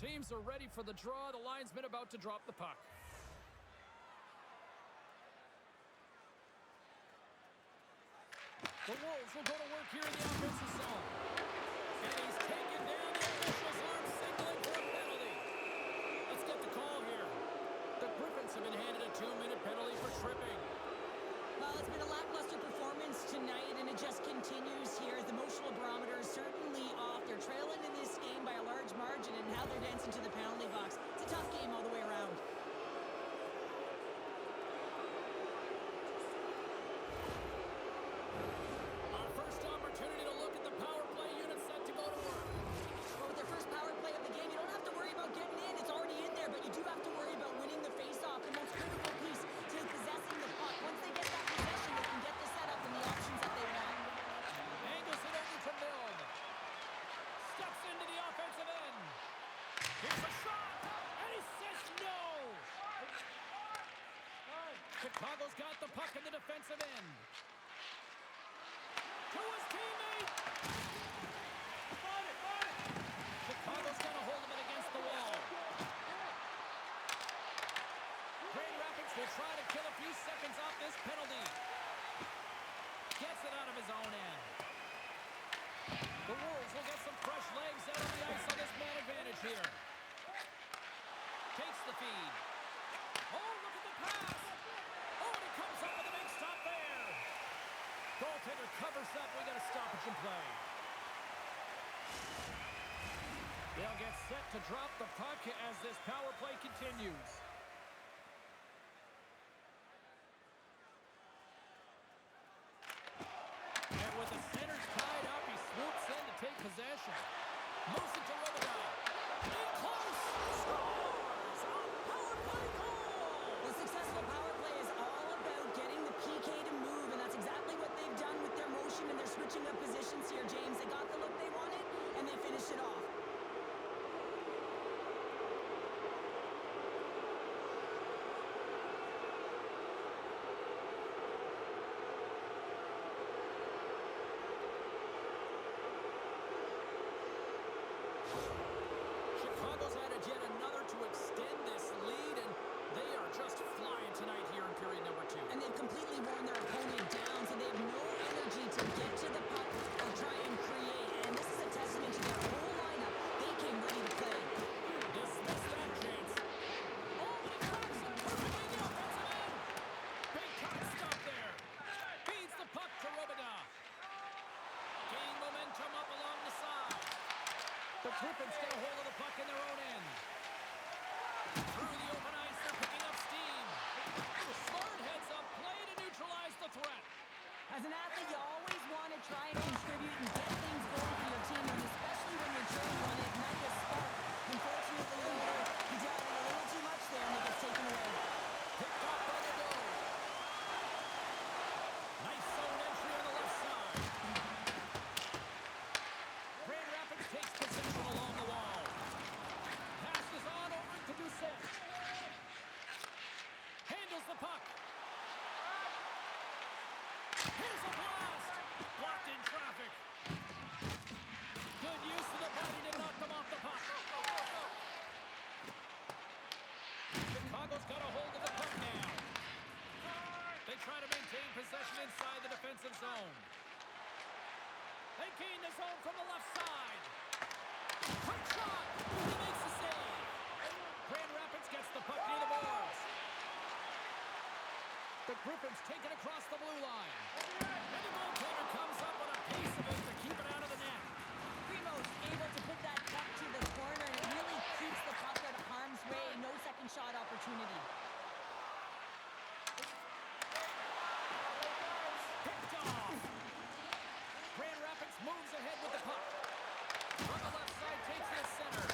A: Teams are ready for the draw. The linesman about to drop the puck. The Wolves will go to work here in the offensive zone. And he's taken down. The official's arm signaling for a penalty. Let's get the call here. The Griffins have been handed a 2-minute penalty for tripping.
B: Well, it's been a lackluster performance tonight, and it just continues here. The emotional barometer is certainly off. They're trailing in this game by a large margin, and now they're dancing to the penalty box. It's a tough game all the way around.
A: Our first opportunity to look at the power play unit set to go to work.
B: Well, with their first power play of the game, you don't have to worry about getting in. It's already in there, but you do have to worry about winning the face-off, the most critical piece to possessing the puck. Once they get that possession, they can get the setup and the options that they want.
A: Angles it over to Milne. Steps into the offensive end. Here's a shot, and he says no. Chicago's got the puck in the defensive end. To his teammate. Chicago's got a hold of it against the wall. Grand Rapids will try to kill a few seconds off this penalty. Gets it out of his own end. The Wolves will get some fresh legs out on the ice on this man advantage here. Takes the feed. Oh, look at the pass. Oh, and it comes up with a big stop there. Goaltender covers up. We got a stoppage in play. They'll get set to drop the puck as this power play continues. And with the centers tied up, he swoops in to take possession. Moves it to Robidoux. In close. Scores! A power play goal!
B: Well, successful power play is all about getting the PK to move, and that's exactly what they've done with their motion and their switching of positions here, James. They got the look they wanted, and they finished it off.
A: Chicago's added yet another to extend this lead, and they are just flying tonight here in period number 2.
B: And they've completely worn their opponent down, so they have no energy to get to the puck or try and create. And this is a testament to their whole lineup. They came ready to play.
A: Dismiss that chance. Oh, but he cracks it perfectly in the offensive end. Big time stop there. Feeds the puck to Robidoux. Gaining momentum up along the side. The Griffins get a hold of the puck in their own end. Through the open ice, they're picking up steam. Smart heads up play to neutralize the threat.
B: As an athlete, you always want to try and contribute and get things going for your team, and especially when you're trailing, you want to ignite a spark. Unfortunately, he did a little too much there, and it gets taken away.
A: Picked off by the goal. Nice zone entry on the left side. Grand Rapids takes position along the wall. Passes on over to Doucet. Handles the puck. Here's a blast. Blocked in traffic. Good use of the body to knock them off the puck. Chicago's got a hold of the puck now. They try to maintain possession inside the defensive zone. They gain the zone from the left side. Quick shot. He makes the save. Grand Rapids gets the puck near the boards. The Griffins take it across the blue line. And the goaltender comes up with a piece of it to keep it out of the net.
B: Primo's able to put that puck to the corner, and it really keeps the puck out of harm's way. No second shot opportunity.
A: Picked off. Grand Rapids moves ahead with the puck. On the left side, takes it to center.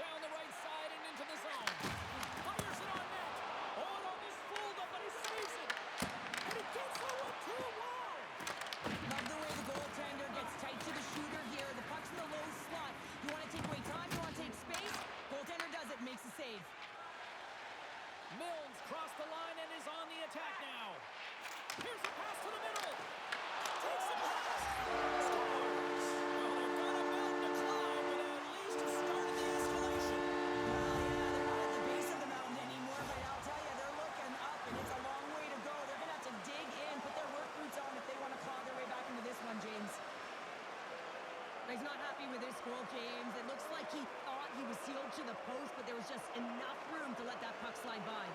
A: Down the right side and into the zone. Fires it on net. Oh, it almost fooled him, but he saves it. And he gets the one too. Wow.
B: Love the way the goaltender gets tight to the shooter here. The puck's in the low slot. You want to take away time? You want to take space? Goaltender does it, makes a save.
A: Mills crossed the line and is on the attack now. Here's a pass to the middle. Takes the pass. Scores. Well, they've got a mountain to climb, but at least it started the escalation.
B: Well, yeah, they're not at the base of the mountain anymore, but I'll tell you, they're looking up, and it's a long way to go. They're going to have to dig in, put their work boots on if they want to claw their way back into this one, James. He's not happy with this goal, James. It looks like he thought he was sealed to the post, but there was just enough room to let that puck slide by.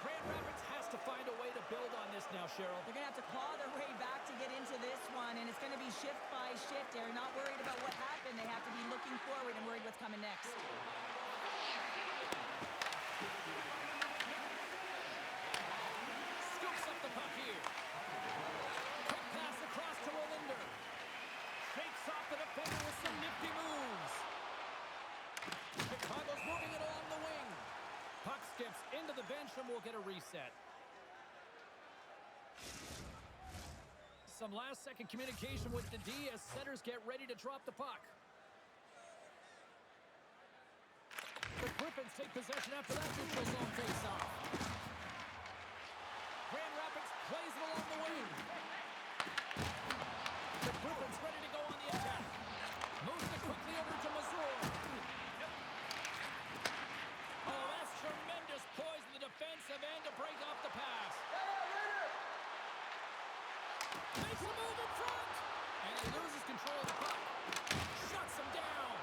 A: Grand Rapids has to find a way to build on this now, Cheryl.
B: They're going to have to claw their way back to get into this one, and it's going to be shift by shift. They're not worried about what happened. They have to be looking forward and worried what's coming next.
A: Scoops up the puck here. Quick pass across to Olinder. Shakes off the defender with some nifty moves. Chicago's moving it along the wing. Puck skips into the bench and we'll get a reset. Some last-second communication with the D as setters get ready to drop the puck. The Griffins take possession after that neutral zone face-off. Grand Rapids plays it along the wing. The Griffins ready to go on the attack. Moves it quickly over to Missouri. Oh, that's tremendous poise in the defensive end to break off the pass. Makes a move in front. And he loses control of the puck. Shuts him down.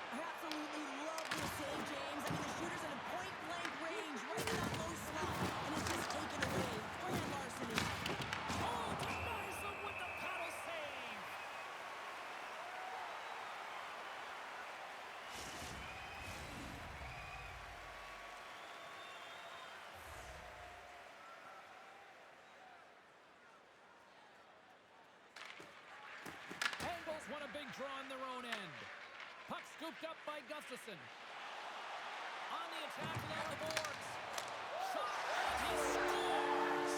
B: I absolutely love this save, James. I mean, the shooter's in a point-blank range right in that low slot, and it's just taken away. Grand larceny.
A: Oh, denies him with the paddle save. Angles won a big draw on their own end. Puck scooped up by Gustafson. On the attack along the boards. Shot, and he scores!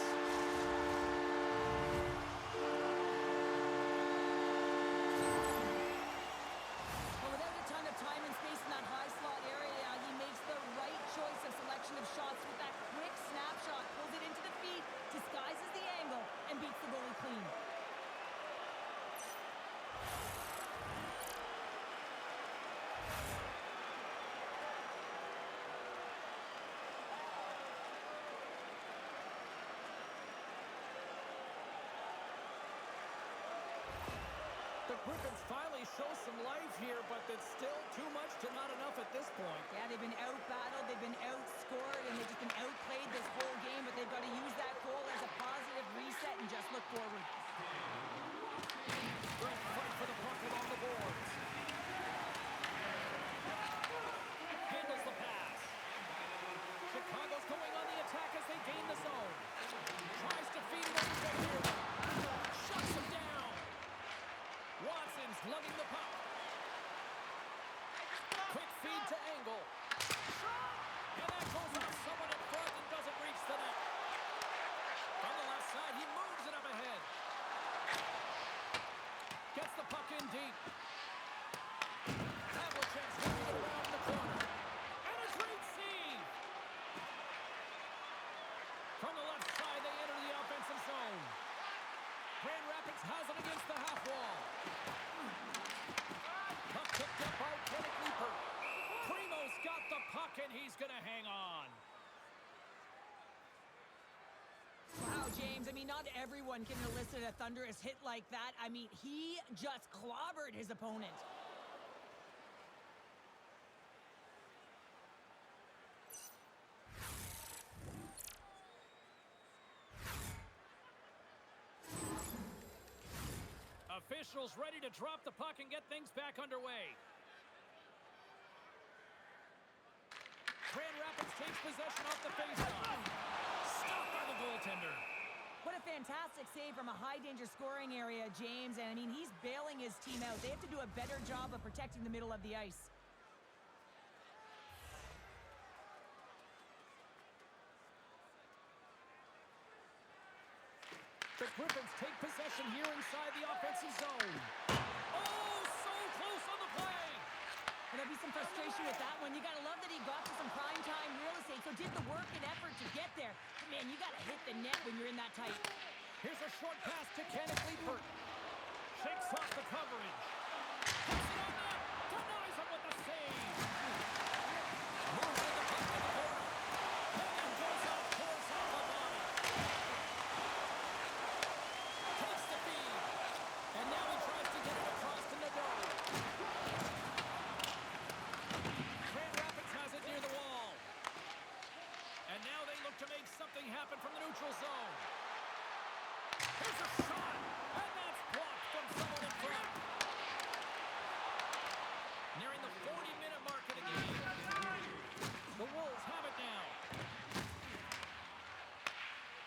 B: Well, without a ton of time and space in that high slot area, he makes the right choice of selection of shots with that quick snapshot, pulls it into the feet, disguises the angle, and beats the goalie clean.
A: The Griffins finally show some life here, but it's still too much to not enough at this point.
B: Yeah, they've been out-battled, they've been outscored, and they've just been outplayed this whole game, but they've got to use that goal as a positive reset and just look forward.
A: Great fight for the puck along the boards. Handles the pass. Chicago's going on the attack as they gain the zone. Tries to feed it over to Hero. Shuts him down. Watson's lugging the puck. Quick feed to Angle. And that goes off someone in front and doesn't reach the net. On the left side, he moves it up ahead. Gets the puck in deep. Havlicek's moving it around the corner. And a great save! From the left side, they enter the offensive zone. Grand Rapids has it against the half wall. Puck picked up by Kenneth Leeper. Primo's got the puck, and he's going to hang on.
B: Wow, James, I mean, not everyone can elicit a thunderous hit like that. I mean, he just clobbered his opponent.
A: Officials ready to drop the puck and get things back underway. Grand Rapids takes possession off the faceoff. Stopped by the goaltender.
B: What a fantastic save from a high-danger scoring area, James. And, I mean, he's bailing his team out. They have to do a better job of protecting the middle of the ice.
A: The Griffins take possession here inside the offensive zone. Oh, so close on the play.
B: And there'll be some frustration with that one. You got to love that he got to some prime-time real estate, so did the work and effort to get there. But, man, you got to hit the net when you're in that tight.
A: Here's a short pass to Kenneth Liepert. Shakes off the coverage. Puts it on net. Denies him with the save. Moves with the puck to the corner. And goes off course off the body. Takes the feed. And now he tries to get it across to Nadeau. Grand Rapids has it near the wall. And now they look to make something happen from the neutral zone. Here's a shot, and that's blocked from someone in front. Nearing the 40-minute mark of the game. The Wolves have it now.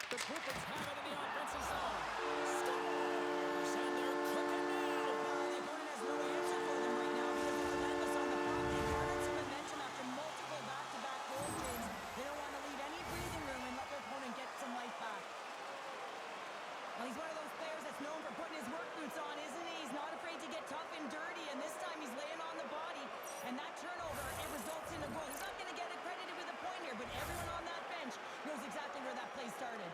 A: The Griffins have it in the offensive zone. Scores, and they're cooking now.
B: The opponent has no answer for them right now because they're relentless on the puck. They garnered some momentum after multiple back-to-back goal games. They don't want to leave any breathing room and let their opponent get some life back. Well, he's one of those players that's known for putting his work boots on, isn't he? He's not afraid to get tough and dirty, and this time he's laying on the body. And that turnover, it results in a goal. He's not going to get accredited with a point here, but everyone on that bench knows exactly where that play started.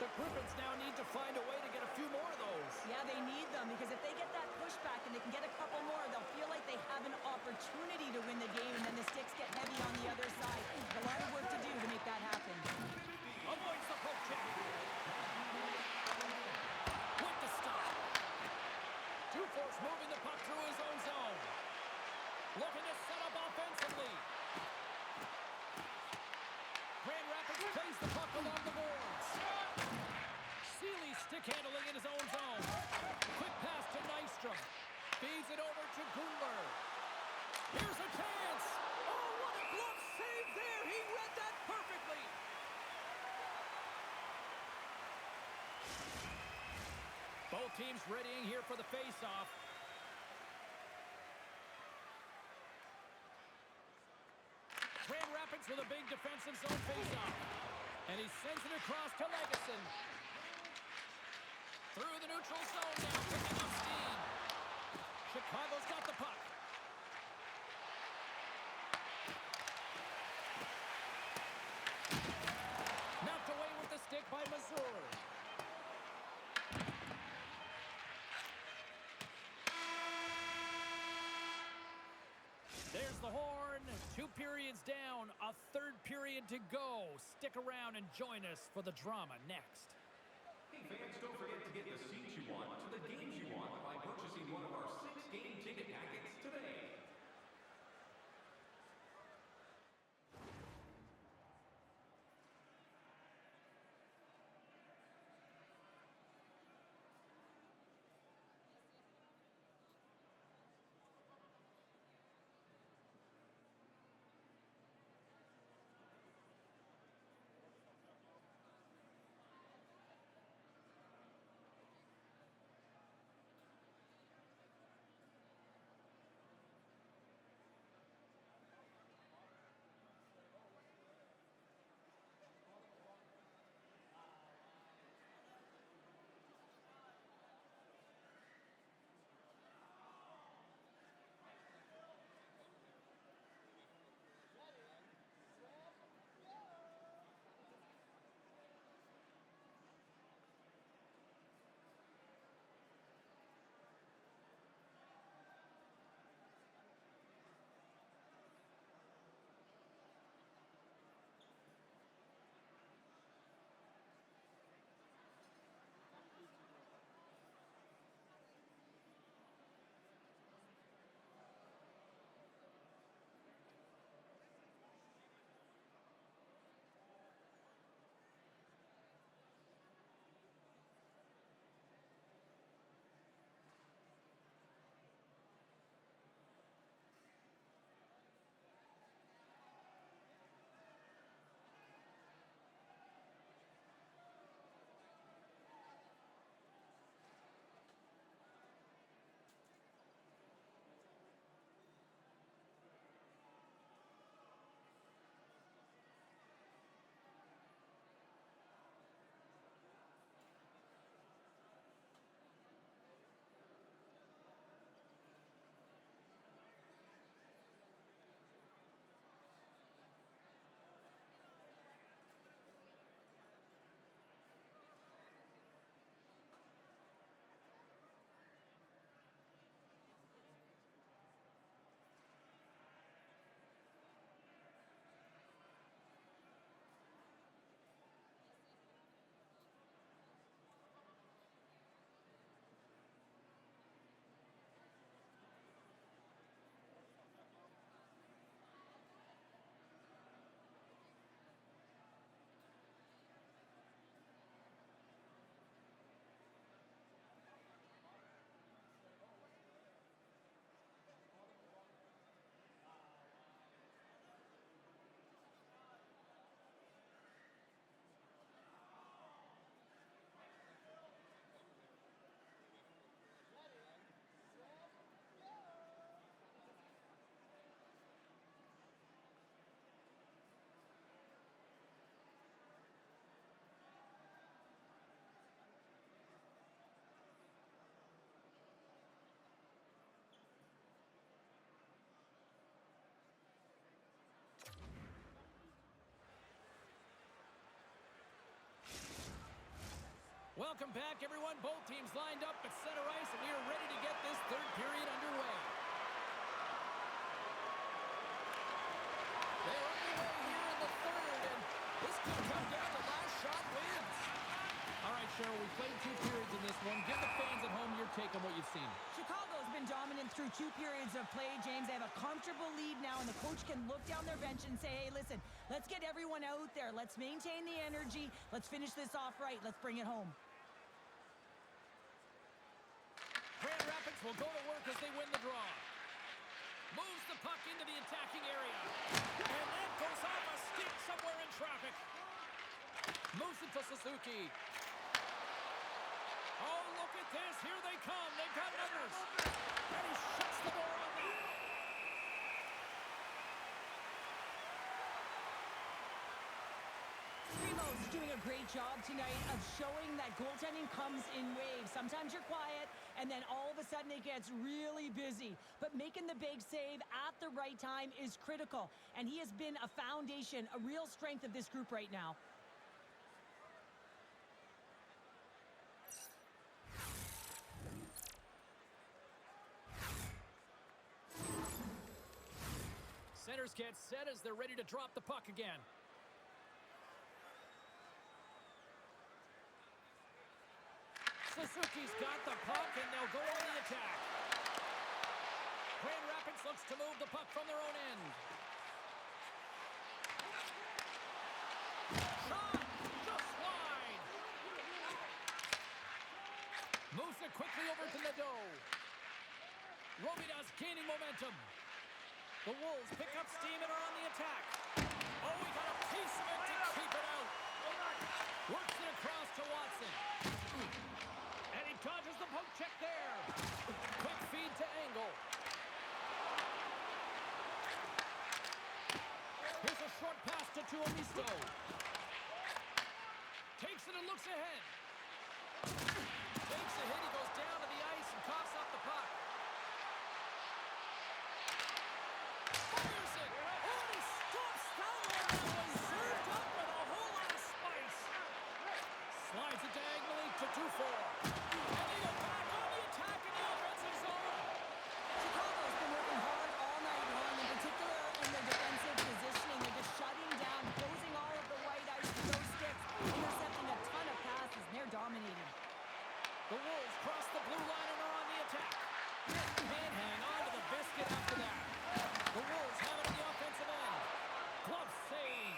A: The Griffins now need to find a way to get a few more of those.
B: Yeah, they need them because if they get that pushback and they can get a couple more, they'll feel like they have an opportunity to win the game, and then the sticks get heavy on the other side. A lot of work to do to make that happen.
A: Avoids the poke check. With the stop. Dufour's moving the puck through his own zone. Looking to set up offensively. Grand Rapids plays the puck along the boards. Seeley stick handling in his own zone. Quick pass to Nystrom. Feeds it over to Gundler. Here's a chance. Oh, what a glove save there. He read that perfectly. Both teams readying here for the face-off. Grand Rapids with a big defensive zone face-off. And he sends it across to Legason. Through the neutral zone now, picking up steam. Chicago's got the puck. Knocked away with the stick by Mazur. There's the horn. 2 periods down, a third period to go. Stick around and join us for the drama next.
C: Hey fans, don't forget to get the seats you want to the games you want by purchasing one of our 6-game ticket packets today.
A: Welcome back, everyone. Both teams lined up at center ice, and we are ready to get this third period underway. They're underway here in the third, and this could come down to last shot wins. All right, Cheryl, we played 2 periods in this one. Give the fans at home your take on what you've seen.
B: Chicago's been dominant through 2 periods of play, James. They have a comfortable lead now, and the coach can look down their bench and say, hey, listen, let's get everyone out there. Let's maintain the energy. Let's finish this off right. Let's bring it home.
A: Grand Rapids will go to work as they win the draw. Moves the puck into the attacking area. And that goes off a stick somewhere in traffic. Moves it to Suzuki. Oh, look at this. Here they come. They've got numbers. And he shuts the door on that.
B: Primo's doing a great job tonight of showing that goaltending comes in waves. Sometimes you're quiet, and then all of a sudden it gets really busy. But making the big save at the right time is critical. And he has been a foundation, a real strength of this group right now.
A: Centers get set as they're ready to drop the puck again. Suzuki's got the puck, and they'll go on the attack. Grand Rapids looks to move the puck from their own end. Shot! Just wide! Moves it quickly over to Nadeau. Robidas gaining momentum. The Wolves pick up steam and are on the attack. Oh, we got a piece of it to keep it out. Works it across to Watson. And he dodges the poke check there. Quick feed to Angle. Here's a short pass to Tuomisto. Takes it and looks ahead. Takes a hit. He goes down to the ice and coughs up the puck. Fires it. Oh, he stops that one. That was served up with a whole lot of spice. Slides it diagonally to 2-4. And they go back on the attack in the offensive zone.
B: Chicago's been working hard all night long, in particular in their defensive positioning. They're just shutting down, closing all of the white ice to those sticks, intercepting a ton of passes, and they're dominating.
A: The Wolves cross the blue line and are on the attack. Can't hang on to the biscuit after that. The Wolves have it on the offensive end. Glove save.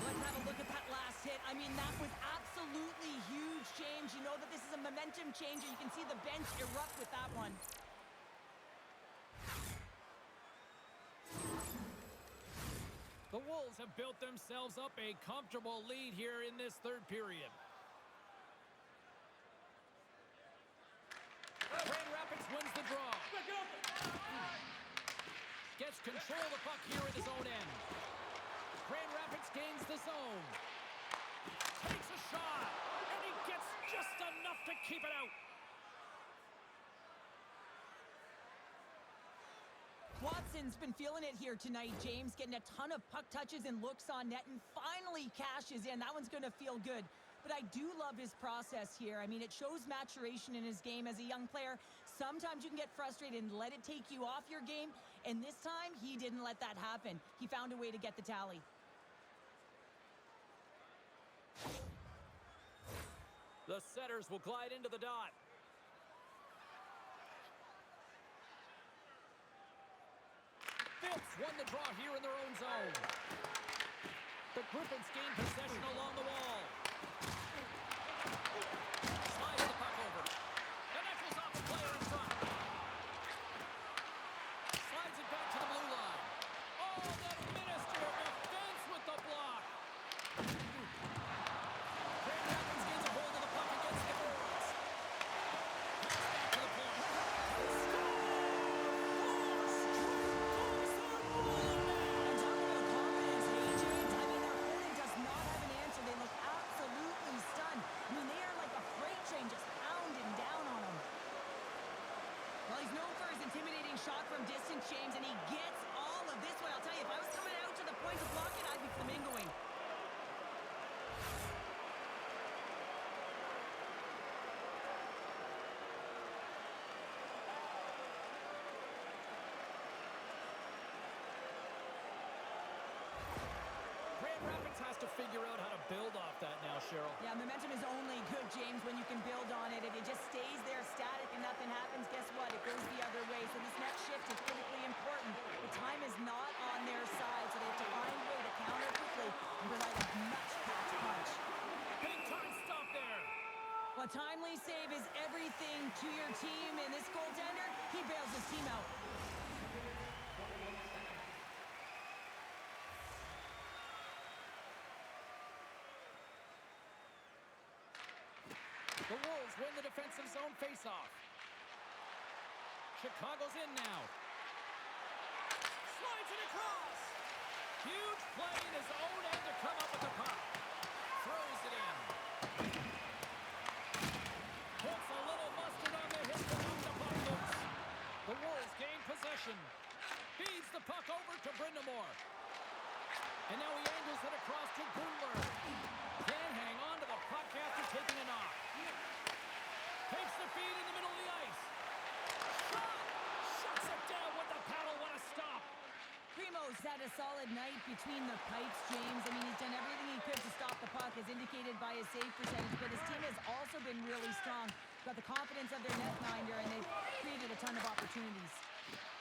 B: Let's have a look at that last hit. I mean, that was absolutely huge, James. You know that this is a momentum changer. You can see the bench erupt with that one.
A: The Wolves have built themselves up a comfortable lead here in this third period. Grand Rapids wins the draw. Gets control of the puck here at his own end. Grand Rapids gains the zone. Takes a shot, and he gets just enough to keep it out.
B: Watson's been feeling it here tonight, James, getting a ton of puck touches and looks on net, and finally cashes in. That one's going to feel good. But I do love his process here. I mean, it shows maturation in his game as a young player. Sometimes you can get frustrated and let it take you off your game, and this time, he didn't let that happen. He found a way to get the tally.
A: The setters will glide into the dot. Phillips won the draw here in their own zone. The Griffins gain possession along the wall. Slides the puck over. And that goes off the player in front. Slides it back to the blue line. Oh, the minister of defense with the block. Grand Rapids gains a hold of the puck against the boards. Pass back to the point.
B: And talking about confidence, hey, James, I mean, their opponent does not have an answer. They look absolutely stunned. I mean, they are like a freight train just pounding down on them. Well, he's known for his intimidating shot from distance, James, and he gets all of this one. I'll tell you, if I was coming out to the going to block it, I'd be flamingoing.
A: Grand Rapids has to figure out how to build off that now, Cheryl.
B: Yeah, momentum is only good, James, when you can build on it. If it just stays there static and nothing happens, guess what? It goes the other way. So this next shift is critically important. The time is not on their side, so they have to find a way to counter quickly and provide a much-packed punch.
A: Big time stop there.
B: A timely save is everything to your team, and this goaltender, he bails his team out.
A: The Wolves win the defensive zone faceoff. Chicago's in now. Slides it across. Huge play in his own end to come up with the puck. Throws it in. Puts a little mustard on the hip to knock the puck loose. The Wolves gain possession. Feeds the puck over to Brindamore. And now he angles it across to Gundler. Can't hang on to the puck after taking a knock. Takes the feed in the middle of the ice. Shot! Shuts it down with the paddle. What a stop!
B: Primo's had a solid night between the pipes, James. I mean, he's done everything he could to stop the puck, as indicated by his save percentage, but his team has also been really strong. Got the confidence of their netminder, and they've created a ton of opportunities.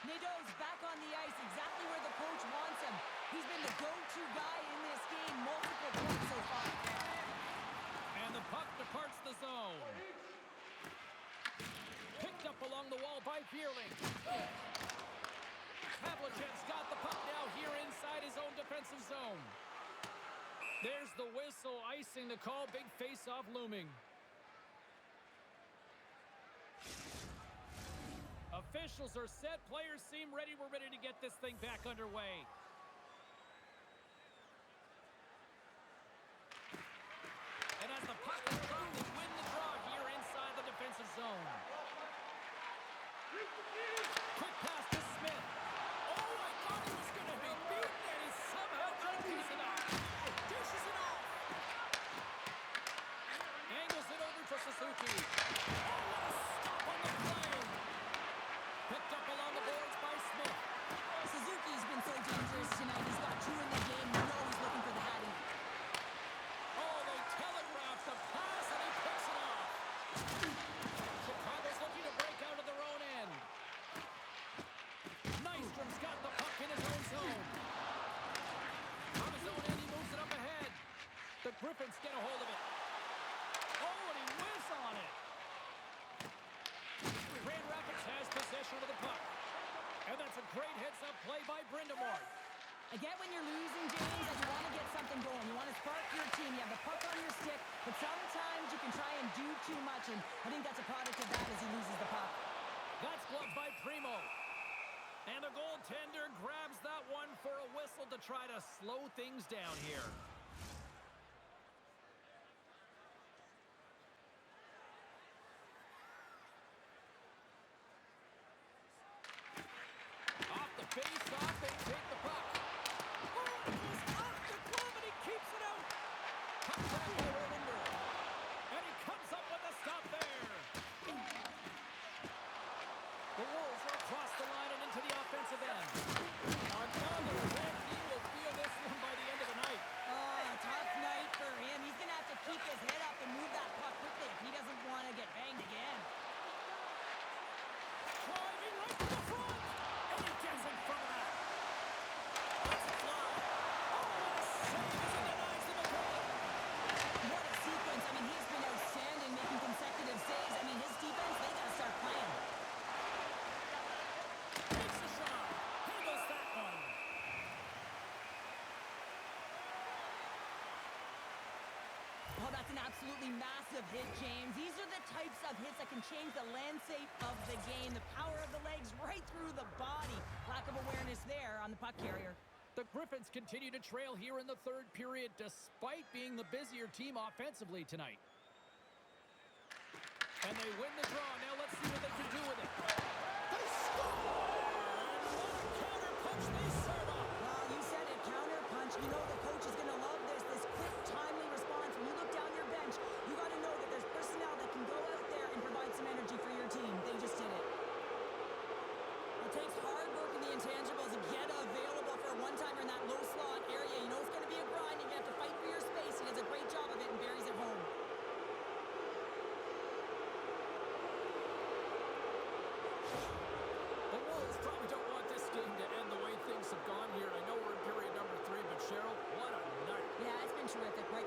B: Nadeau's back on the ice, exactly where the coach wants him. He's been the go-to guy in this game, multiple points so far.
A: And the puck departs the zone. Picked up along the wall by Bierling. Havlicek's got the puck now here inside his own defensive zone. There's the whistle, icing the call. Big face-off looming. Officials are set. Players seem ready. We're ready to get this thing back underway. And as the puck is dropped, they win the draw here inside the defensive zone. Quick pass to Smith. Oh, I thought he was going to be beaten, and he somehow JP's it off. Dishes it off. Angles it over to Suzuki. Oh, what a stop on the play. Picked up along the boards by Smith.
B: Suzuki's been so dangerous tonight. He's got two in the game. You know he's looking for the hattie.
A: Oh, they telegraph the pass, and he picks it off. Chicago's looking to break out of their own end. Nystrom's got the puck in his own zone. On his own end, he moves it up ahead. The Griffins get a hold of it. Oh, and he whiffs on it. Grand Rapids has possession of the puck. And that's a great heads-up play by Brindamore.
B: I get when you're losing, James, and you want to get something going. You want to spark your team. You have the puck on your stick, but sometimes you can try and do too much, and I think that's a product of that as he loses the puck.
A: That's gloved by Primo. And the goaltender grabs that one for a whistle to try to slow things down here. Off the face-off, they take the puck. Oh, it was off the glove, and he keeps it out. Puck back by Rolander. And he comes up with a stop there. The Wolves are across the line and into the offensive end. Another red team will feel this one by the end of the night.
B: Oh, tough night for him. He's going to have to keep his head up and move that puck quickly if he doesn't want to get banged again.
A: Driving right to the front. And he gets in front of that. That's a fly. Oh, what a save as he denies him again.
B: What a sequence. I mean, he's been outstanding making consecutive saves. I mean, his defense, they got to start playing.
A: Takes the shot. Handles that one.
B: Oh, that's an absolutely massive hit, James. These are the types of hits that can change the landscape of the game. The power of the legs right through the body. Lack of awareness there on the puck carrier.
A: The Griffins continue to trail here in the third period despite being the busier team offensively tonight. And they win the draw. Now let's see what they can do with it. They score! And what a counter punch they serve up.
B: Well, you said it, counter punch.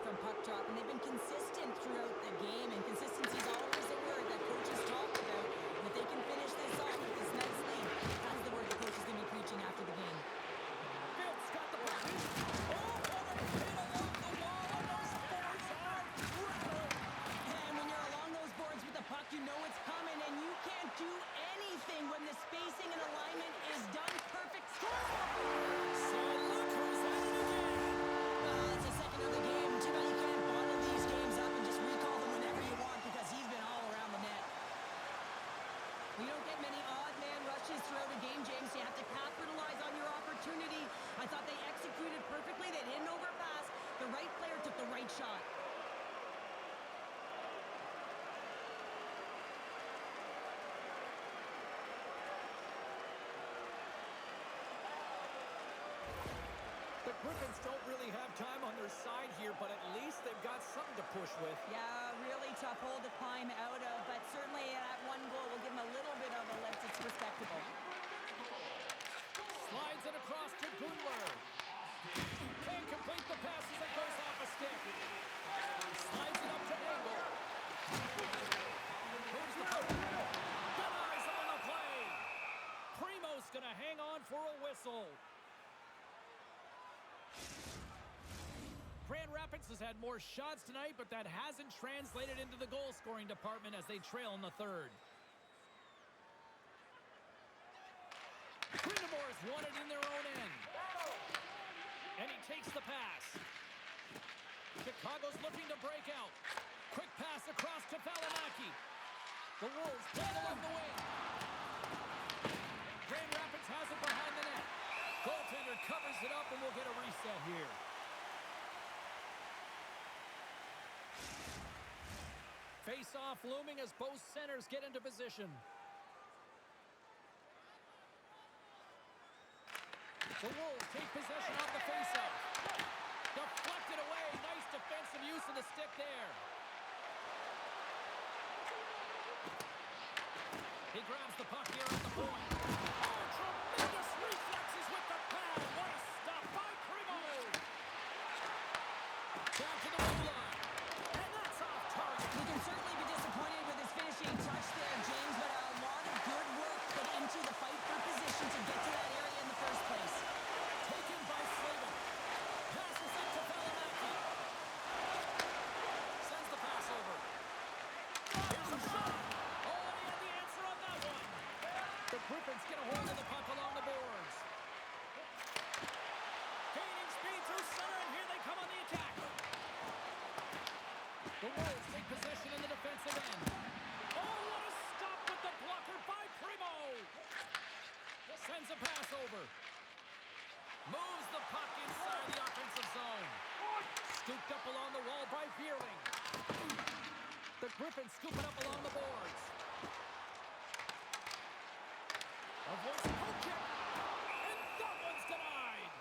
B: from puck drop, and they've been consistent throughout the game, and consistency is always a word that coaches talk about. And if they can finish this off with this nice lead, that's the word the coach is going to be preaching after the game.
A: Phil's got the puck. Oh, what a hit along the wall, and those boards are rattling.
B: And when you're along those boards with the puck, you know it's coming, and you can't do anything when the spacing and alignment is done perfect. Score!
A: So look who's at it again.
B: Well, it's the second of the game. Too bad you can't bottle these games up and just recall them whenever you want because he's been all around the net. We don't get many odd man rushes throughout a game, James. You have to capitalize on your opportunity. I thought they executed perfectly. They didn't overpass. The right player took the right shot.
A: The Griffins don't really have time on their side here, but at least they've got something to push with.
B: Yeah, really tough hole to climb out of, but certainly that one goal will give them a little bit of a lift. It's respectable.
A: Slides it across to Gundler. Can't complete the pass as it goes off a stick. Slides it up to Engel. Moves the puck. Good eyes on the play. Primo's going to hang on for a whistle. Grand Rapids has had more shots tonight, but that hasn't translated into the goal-scoring department as they trail in the third. Grindamores won it in their own end. And he takes the pass. Chicago's looking to break out. Quick pass across to Valimaki. The Wolves play along the wing. Grand Rapids has it behind the net. Goaltender covers it up, and we'll get a reset here. Face-off looming as both centers get into position. The Wolves take possession of the face-off. Deflected away. Nice defensive use of the stick there. He grabs the puck here at the point. Oh, tremendous reflexes with the pad. What a stop by Primo. Down to the blue line. And that's off target.
B: You can certainly be disappointed with his finishing touch there, James, but a lot of good work put into the fight for position to get to that area in the first place.
A: Taken by Slavin. Passes it to Valimaki. Sends the pass over. Here's a shot. Oh, and he had the answer on that one. The Griffins get a hold of the puck along the boards. Gaining speed through center, and here they come on the attack. The Wolves take possession in the defensive end. Oh, what a stop with the blocker by Primo. Sends a pass over. Moves the puck inside the offensive zone. Scooped up along the wall by Veerling. The Griffins scoop it up along the boards. Avoids a poke check. And that one's denied.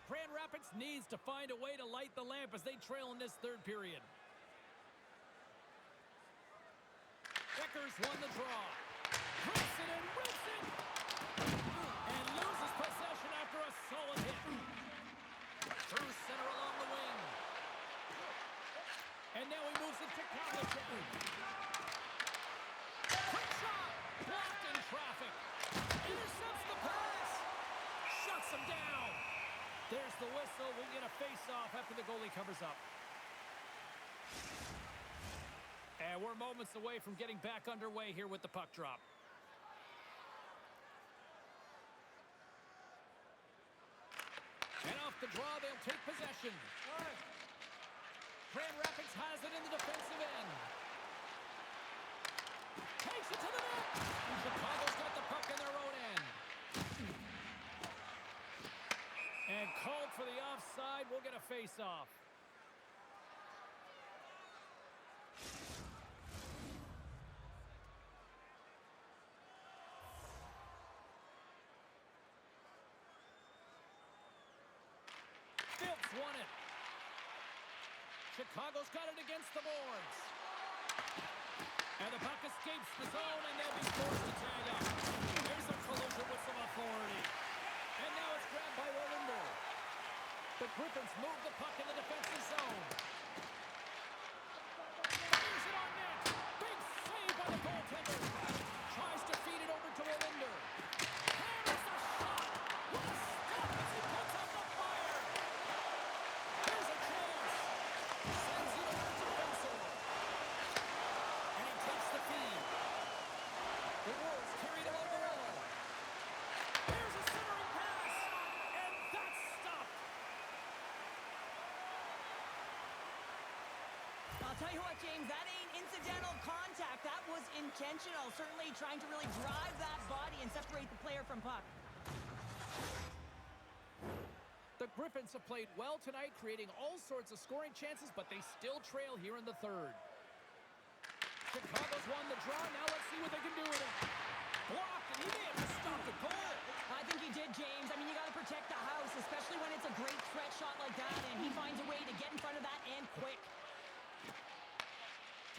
A: Grand Rapids needs to find a way to light the lamp as they trail in this third period. Deckers won the draw. Rips it and rips it. And loses possession after a solid hit. Through center along the wing. And now he moves it to Pavlicek. Quick shot. Blocked in traffic. Intercepts the pass. Shuts him down. There's the whistle. We'll get a face-off after the goalie covers up. And we're moments away from getting back underway here with the puck drop. And off the draw, they'll take possession. Grand Rapids has it in the defensive end. Takes it to the net. Chicago's got the puck in their own end. And called for the offside. We'll get a face-off. Phil's won it. Chicago's got it against the boards. And the puck escapes the zone, and they'll be forced to tag up. Here's a collision with some authority. And now it's grabbed by Wallinder. The Griffins move the puck in the defensive zone. Fires it on net. Big save by the goaltender. Tries to feed it over to Wallinder. Hammers the shot. What a stop as he puts out the fire. Here's a chance. Sends it over to Spencer. And he takes the feed. The Wolves carry it along the wall. Here's a centering pass. And that's stopped.
B: I'll tell you what, James, that ain't incidental contact. That was intentional. Certainly trying to really drive that body and separate the player from puck.
A: The Griffins have played well tonight, creating all sorts of scoring chances, but they still trail here in the third. Chicago's won the draw. Now let's see what they can do with it. Blocked, and he may have just stopped a goal.
B: I think he did, James. I mean, you got to protect the house, especially when it's a great threat shot like that, and he finds a way to get in front of that and quick.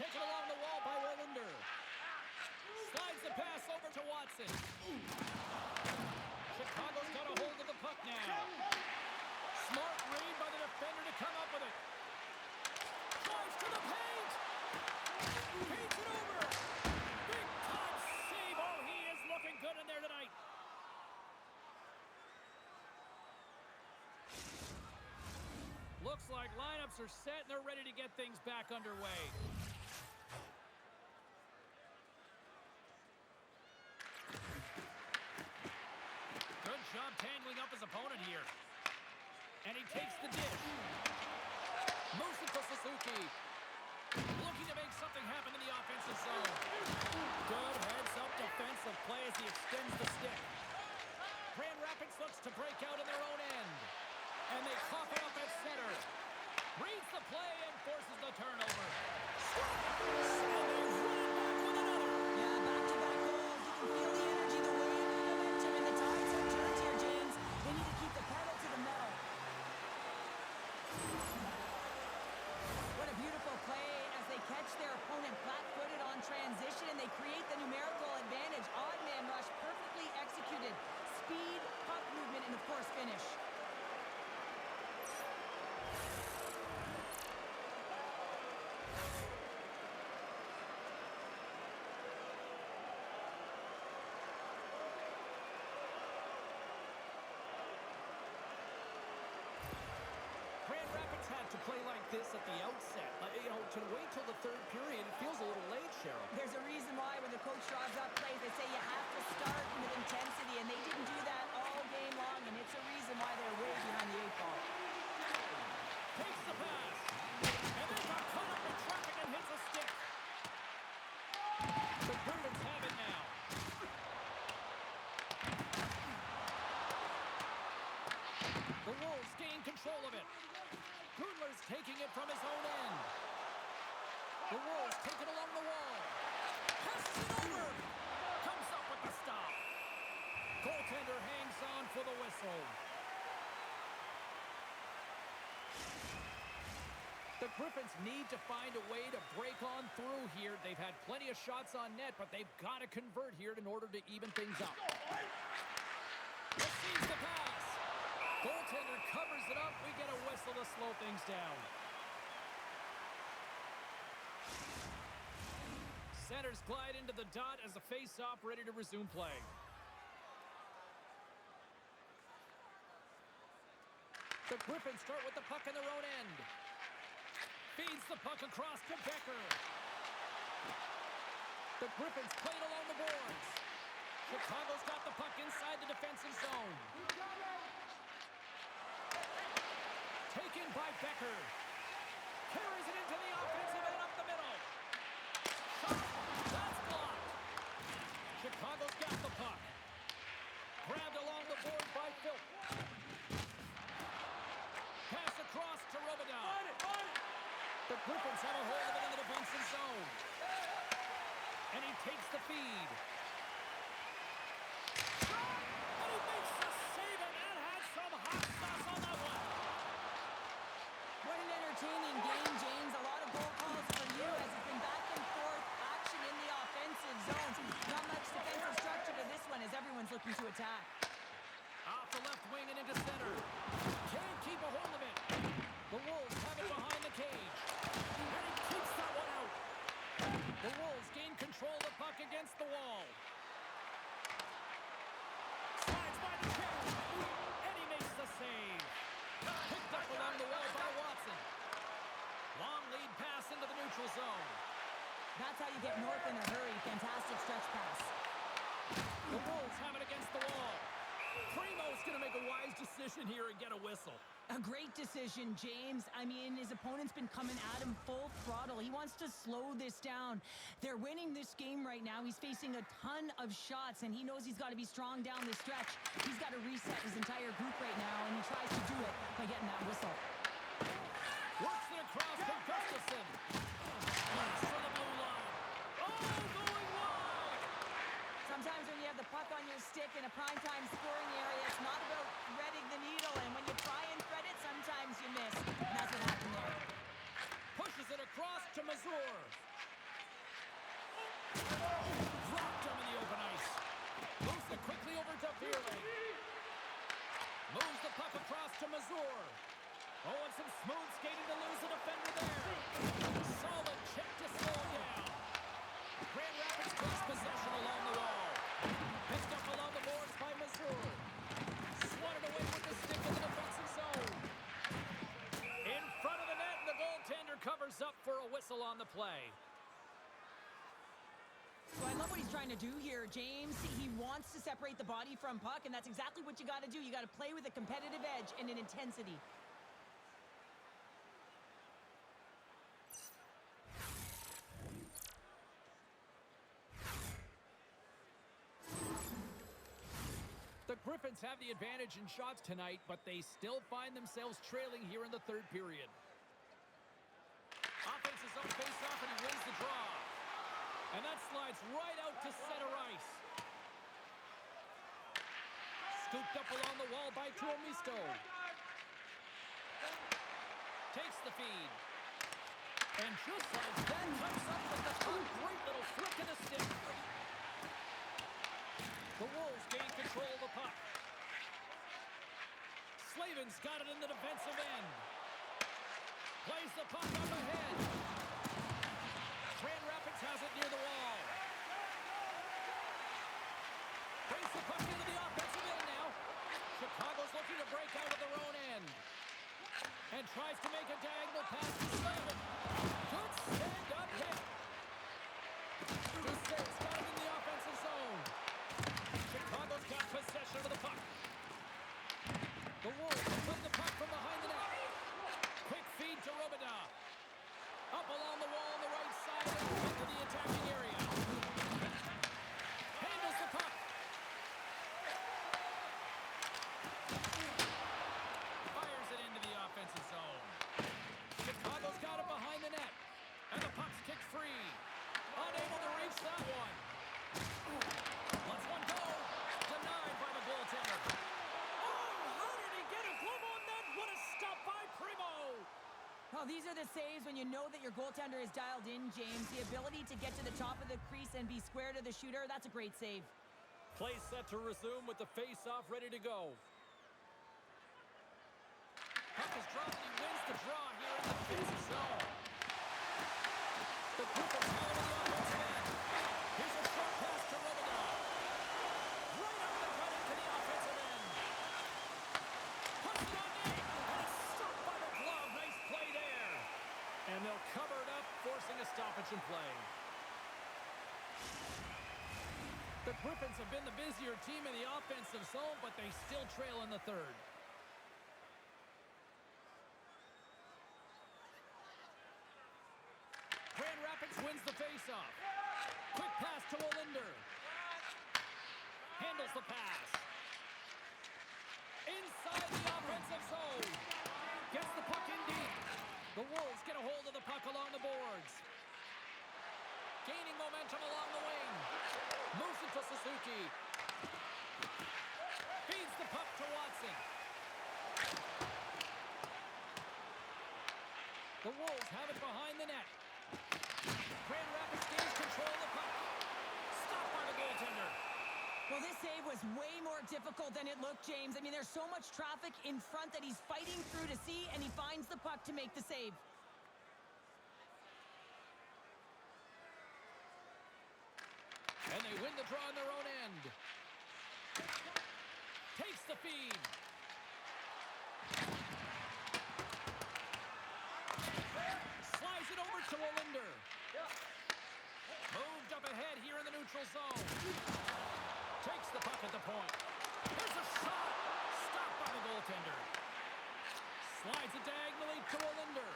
A: Taken along the wall by Wallinder. Slides the pass over to Watson. Chicago's got a hold of the puck now. Smart read by the defender to come up with it. Drives to the paint. Paints it over. Big time save. Oh, he is looking good in there tonight. Looks like lineups are set and they're ready to get things back underway. Good job tangling up his opponent here. And he takes the dish. Moves it to Suzuki. Looking to make something happen in the offensive zone. Good heads-up defensive play as he extends the stick. Grand Rapids looks to break out in their own end. And they cough it up at center. Reads the play and forces the turnover. And they run it back with another.
B: Yeah, back-to-back goals. You can feel the energy, the wave, the momentum, and the tides have turned here, James. They need to keep the pedal to the metal. What a beautiful play as they catch their opponent flat-footed on transition, and they create the numerical advantage. Odd man rush, perfectly executed. Speed, puck movement, and of course, finish.
A: Grand Rapids had to play like this at the outset. To wait till the third period, it feels a little late, Cheryl.
B: There's a reason why when the coach draws up plays, they say you have to start with intensity, and they didn't do that all game long, and it's a reason why they're way behind the eight ball.
A: Takes the pass. And then got caught up in traffic and hits a stick. The Griffins have it now. The Wolves gain control of it. Gudler's taking it from his own end. The Wolves take it along the wall. Passes it over. Comes up with the stop. Goaltender hangs on for the whistle. The Griffins need to find a way to break on through here. They've had plenty of shots on net, but they've got to convert here in order to even things up. Receives the pass. Goaltender covers it up. We get a whistle to slow things down. Centers glide into the dot as the face-off ready to resume play. The Griffins start with the puck in their own end. Feeds the puck across to Becker. The Griffins play it along the boards. Chicago's got the puck inside the defensive zone. Taken by Becker. Carries it into the offensive end up the middle. Shot. That's blocked. Chicago's got the puck. Grabbed along the board by Phil. Pass across to Robidoux. The Griffins have a hold of it in the defensive zone. And he takes the feed. And he makes the save, and that had some hot sauce on that one.
B: What an entertaining game, James. A lot of goal calls for you as it's been back and forth action in the offensive zones. Not much defensive structure to this one as everyone's looking to attack.
A: Off the left against the wall. Slides by the chest, and he makes the save. Picked up along the wall by Watson. Long lead pass into the neutral zone.
B: That's how you get north in a hurry. Fantastic stretch pass.
A: The Wolves have it against the wall. Primo's going to make a wise decision here and get a whistle.
B: A great decision, James. I mean, his opponent's been coming at him full throttle. He wants to slow this down. They're winning this game right now. He's facing a ton of shots, and he knows he's got to be strong down the stretch. He's got to reset his entire group right now, and he tries to do it by getting that whistle.
A: Works it across to Gustafson. Pass to the blue line. Oh, going wide.
B: Sometimes when you have the puck on your stick in a primetime scoring area, it's not about threading the needle, and when you try and thread it, sometimes you miss. And that's what happened there.
A: Pushes it across to Mazur. Dropped him in the open ice. Moves it quickly over to Fearley. Moves the puck across to Mazur. Oh, and some smooth skating to lose a defender there. Solid check to slow down. Grand Rapids takes possession along the wall. Picked up along the boards by Mazur. Swatted away with the stick in the defensive zone. In front of the net, and the goaltender covers up for a whistle on the play.
B: So I love what he's trying to do here, James. He wants to separate the body from puck, and that's exactly what you got to do. You got to play with a competitive edge and an intensity.
A: The Griffins have the advantage in shots tonight, but they still find themselves trailing here in the third period. Offense's own face-off, and he wins the draw. And that slides right out to center ice. Scooped up along the wall by Tuomisto. Takes the feed. And just like that, comes up with the puck. Great little flick of the stick. The Wolves gain control of the puck. Slavin's got it in the defensive end. Plays the puck up ahead. Grand Rapids has it near the wall. Brings the puck into the offensive end now. Chicago's looking to break out of their own end. And tries to make a diagonal pass to Slavin. Good stand-up hit. Doucet's got it in the offensive zone. Chicago's got possession of the puck. The Wolves put the puck from behind the net. Quick feed to Robida. Up along the wall on the right side and into the attacking area. Handles the puck. Fires it into the offensive zone. Chicago's got it behind the net. And the puck's kicked free. Unable to reach that one. Lets one go. Denied by the goaltender. Oh, how did he get a glove on that? What a stop by Primo.
B: Well, these are the saves when you know that your goaltender is dialed in, James. The ability to get to the top of the crease and be square to the shooter, that's a great save.
A: Play set to resume with the face-off ready to go. Puck is dropped and he wins the draw here in the defensive zone. The Griffins have it in the offensive end. Here's a short pass to Robida. Right up the gut into the offensive end. Puts it on net, and it's stopped by the glove. Nice play there. And they'll cover it up, forcing a stoppage in play. The Griffins have been the busier team in the offensive zone, but they still trail in the third. Grand Rapids wins the faceoff. Quick pass to Olinder. Handles the pass. Inside the offensive zone. Gets the puck in deep. The Wolves get a hold of the puck along the boards. Gaining momentum along the wing. Moves it to Suzuki. Feeds the puck to Watson. The Wolves have it behind the net. Grand Rapids gains control of the puck. Stopped by the goaltender.
B: Well, this save was way more difficult than it looked, James. I mean, there's so much traffic in front that he's fighting through to see, and he finds the puck to make the save.
A: draw on their own end. Takes the feed. Slides it over to Olinder. Moved up ahead here in the neutral zone. Takes the puck at the point. There's a shot. Stopped by the goaltender. Slides it diagonally to Olinder.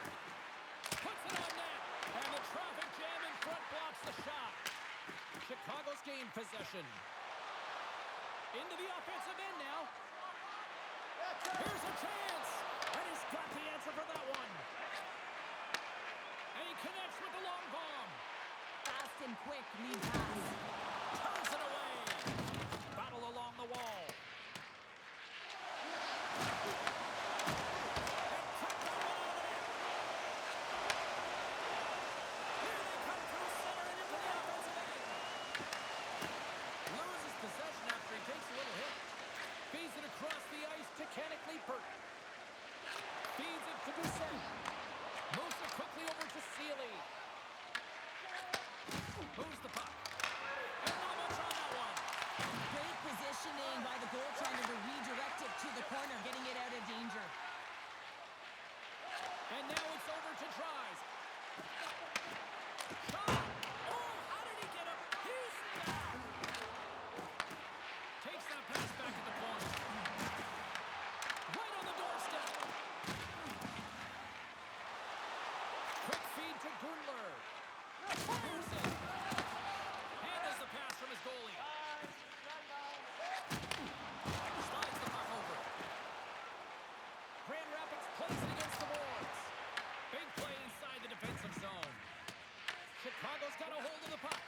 A: Puts it on net. And the traffic jam in front blocks the shot. Chicago's gained possession. Into the offensive end now. Here's a chance. And he's got the answer for that one. And he connects with the long bomb.
B: Fast and quick lead pass.
A: Turns it away. Battle along the wall. Across the ice to Kenneth Leipert. Feeds it to Doucet. Moves it quickly over to Sealy. Moves the puck. And not much on that one.
B: Great positioning by the goaltender to redirect it to the corner, getting it out of danger.
A: And now it's over to Tries. Shot! Oh, how did he get up? He's down! Takes that pass back at the point. Right on the doorstep. Quick feed to Gundler. Fires it. Handles the pass from his goalie. Slides the puck over. Grand Rapids plays it against the boards. Big play inside the defensive zone. Chicago's got a hold of the puck.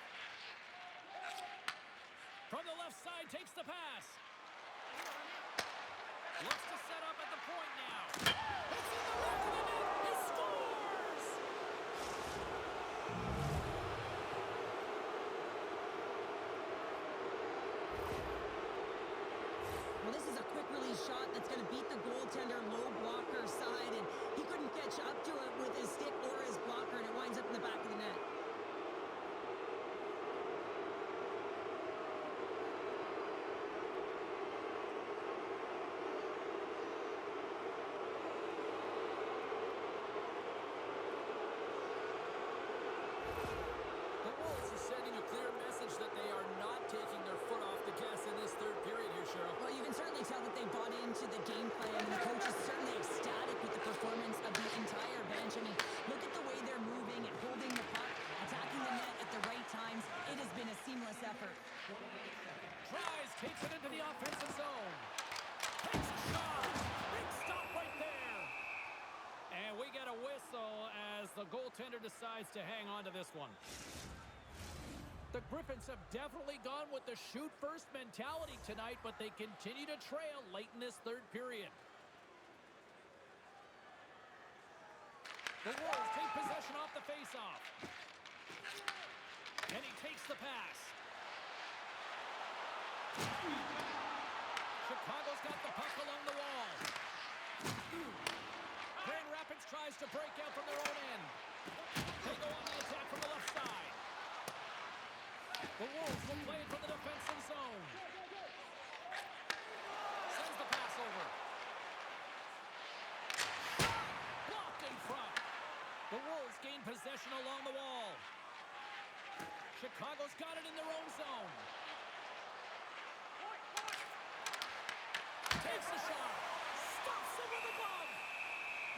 A: From the left side, takes the pass. Looks to set up at the point now. It's in the back of the net. He scores!
B: Well, this is a quick release shot that's going to beat the goaltender low blocker side, and he couldn't catch up to it with his stick or his blocker, and it winds up in the back of the net.
A: The Wolves are sending a clear message that they are not taking their foot off the gas in this third period here, Cheryl.
B: Well, you can certainly tell that they bought into the game plan, and the coach is certainly ecstatic with the performance of the entire bench. I mean, look at the way they're moving and holding the puck, attacking the net at the right times. It has been a seamless effort.
A: Tries, takes it into the offensive zone. Takes a shot. Big stop right there. And we get a whistle as the goaltender decides to hang on to this one. The Griffins have definitely gone with the shoot-first mentality tonight, but they continue to trail late in this third period. The Wolves take possession off the faceoff. And he takes the pass. Chicago's got the puck along the wall. Grand Rapids tries to break out from their own end. They go on the attack from the left side. The Wolves will play it from the defensive zone. Sends the pass over. Blocked in front. The Wolves gain possession along the wall. Chicago's got it in their own zone. Takes the shot. Stops it with a glove.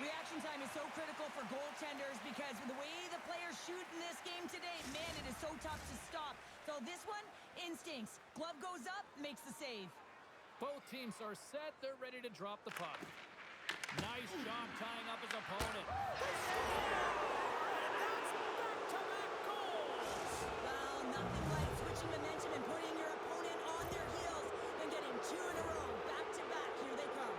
B: Reaction time is so critical for goaltenders because the way the players shoot in this game today, man, it is so tough to stop. So this one, instincts. Glove goes up, makes the save.
A: Both teams are set. They're ready to drop the puck. Nice job tying up his opponent. And that's back-to-back goals.
B: Well, nothing like switching momentum and putting your opponent on their heels and getting two in a row. Back-to-back, here they come.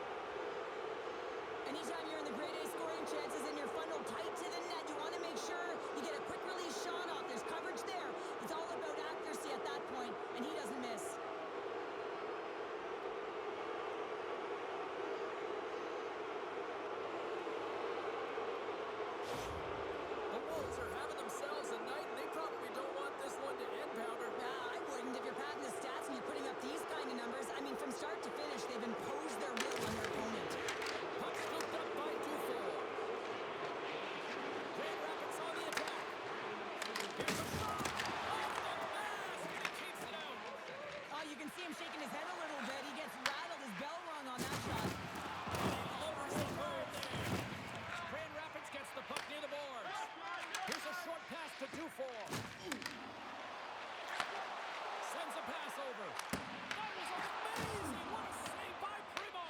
B: Anytime you're in the grade A scoring chances and you're funneled tight to the net, you want to make sure you get a quick release shot off. There's coverage there. It's all about accuracy at that point, and he doesn't miss.
A: Here's a shot. Off the mask, and he keeps it out.
B: Oh, you can see him shaking his head a little bit. He gets rattled, his bell rung on that shot.
A: Lowers the third there. Grand Rapids gets the puck near the boards. Here's a short pass to Dufour. Sends a pass over. That was amazing. What a save by Primo.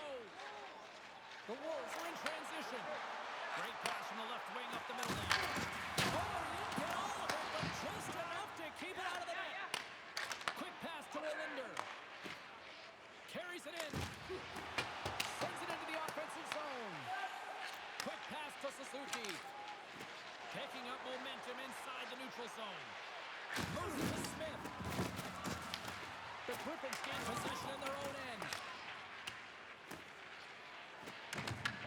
A: The Wolves are in transition. Great pass from the left wing up the middle now. Oh, he didn't get all of it, but just enough to keep it out of the net. Quick pass to Olinder. Carries it in. Sends it into the offensive zone. Quick pass to Suzuki. Picking up momentum inside the neutral zone. Moves it to Smith. The Griffins gain possession in their own end.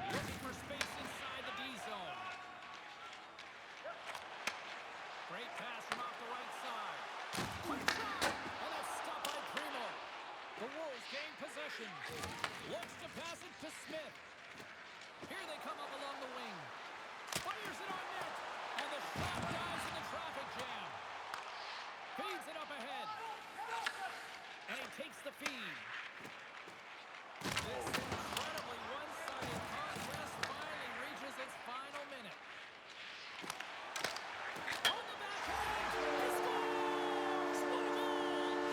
A: Looking for space inside the D zone. Great pass from off the right side. Quick shot! And that's stopped by Primo. The Wolves gain possession. Looks to pass it to Smith. Here they come up along the wing. Fires it on net. And the shot dies in the traffic jam. Feeds it up ahead. And he takes the feed. This incredibly one-sided contest finally reaches its final minute. On the backhand, he scores! What a goal!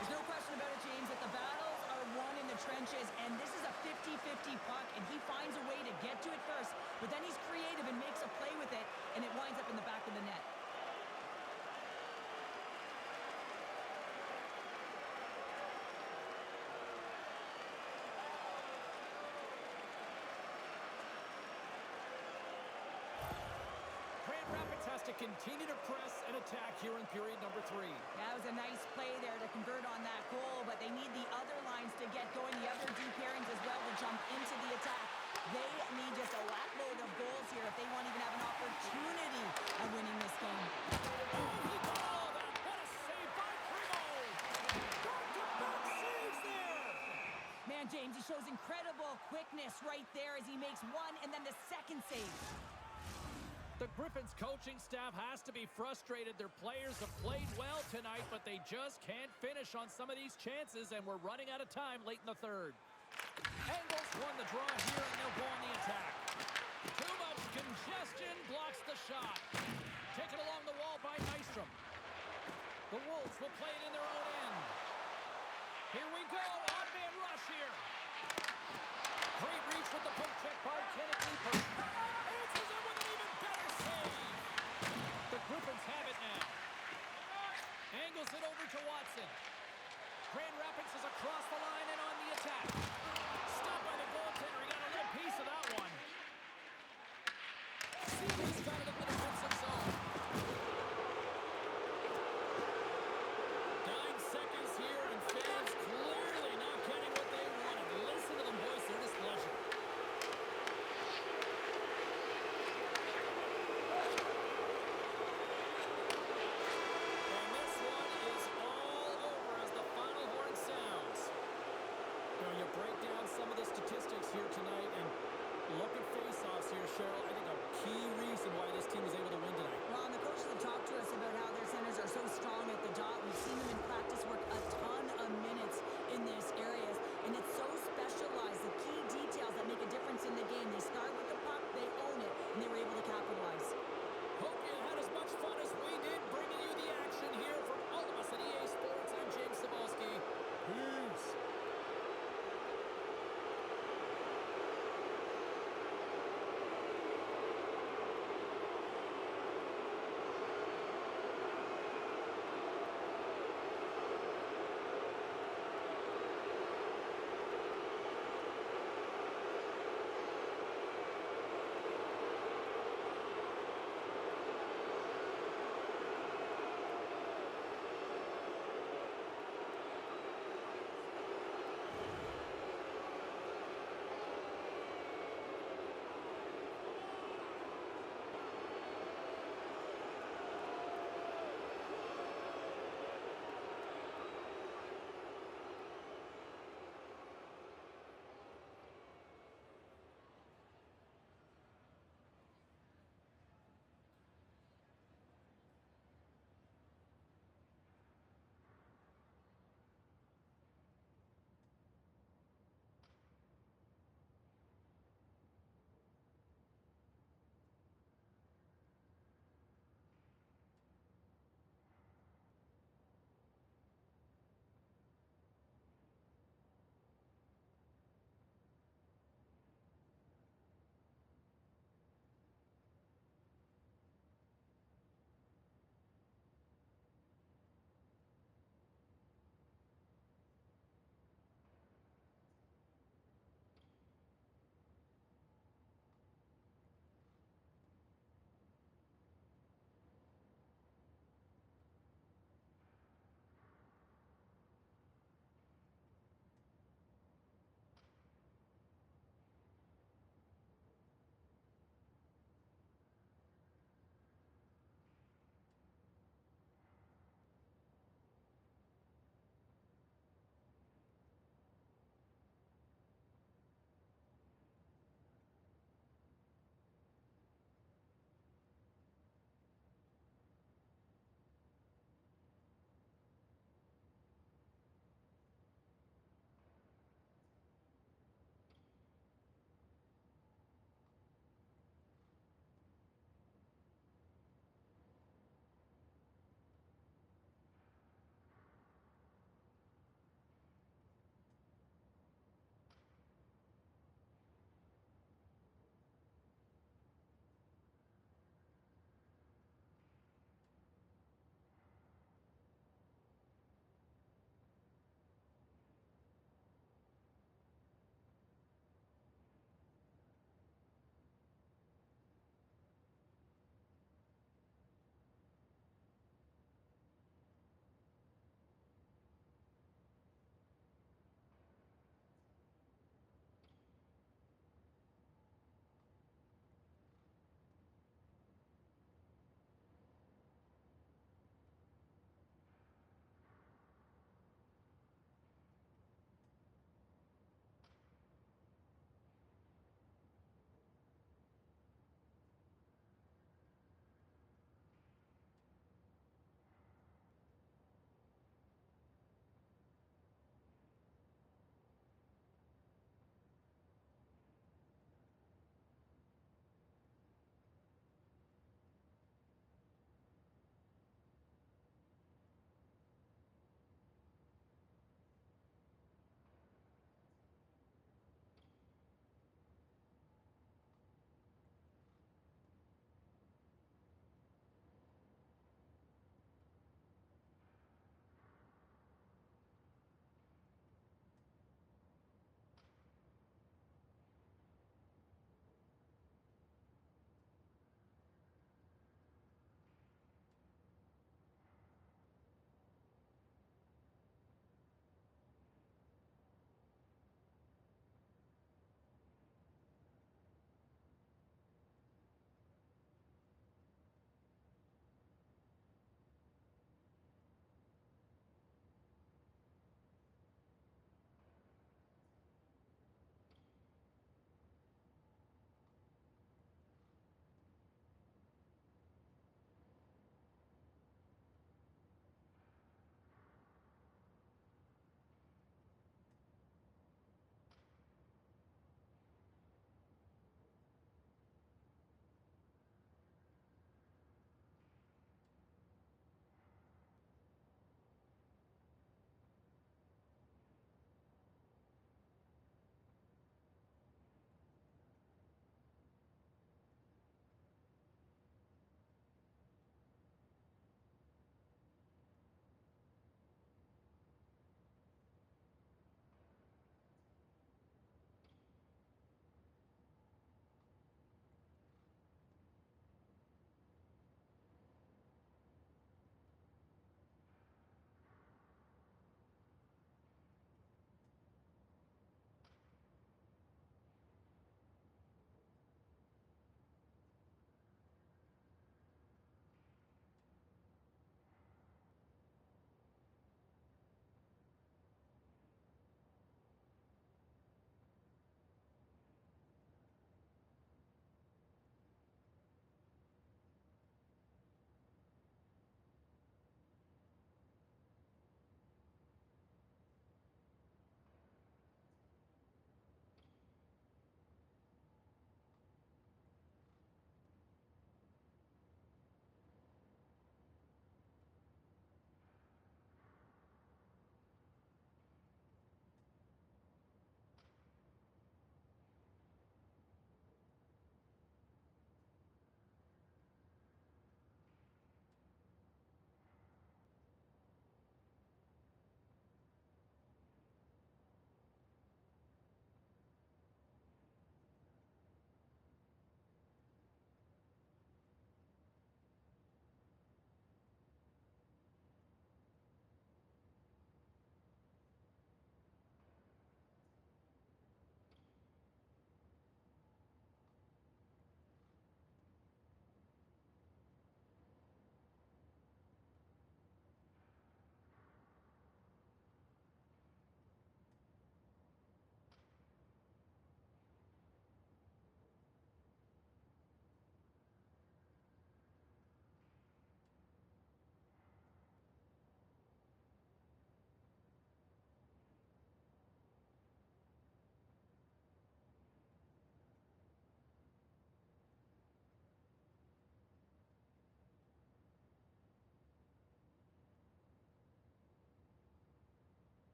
B: There's no question about it, James, that the battles are won in the trenches, and this is a 50-50 puck, and he finds a way to get to it first, but then he's creative and makes a play with it, and it winds up in the back of the net.
A: Grand Rapids has to continue to press and attack here in period number 3.
B: That was a nice play there to convert on that goal, but they need the other lines to get going, the other D pairings as well to jump into the attack. They need just a whack-load of goals here if they want to even have an opportunity of winning this game.
A: Oh, he got all of that. What a save by Primo. Back-to-back saves there.
B: Man, James, he shows incredible quickness right there as he makes one and then the second save.
A: The Griffins coaching staff has to be frustrated. Their players have played well tonight, but they just can't finish on some of these chances, and we're running out of time late in the third. Angles won the draw here, and they'll go on the attack. Too much congestion blocks the shot. Taken along the wall by Nystrom. The Wolves will play it in their own end. Here we go. Odd man rush here. Great reach with the poke check by Kenneth Leeper. Answers it with an even better save. The Griffins have it now. Angles it over to Watson. Grand Rapids is across the line and on the attack.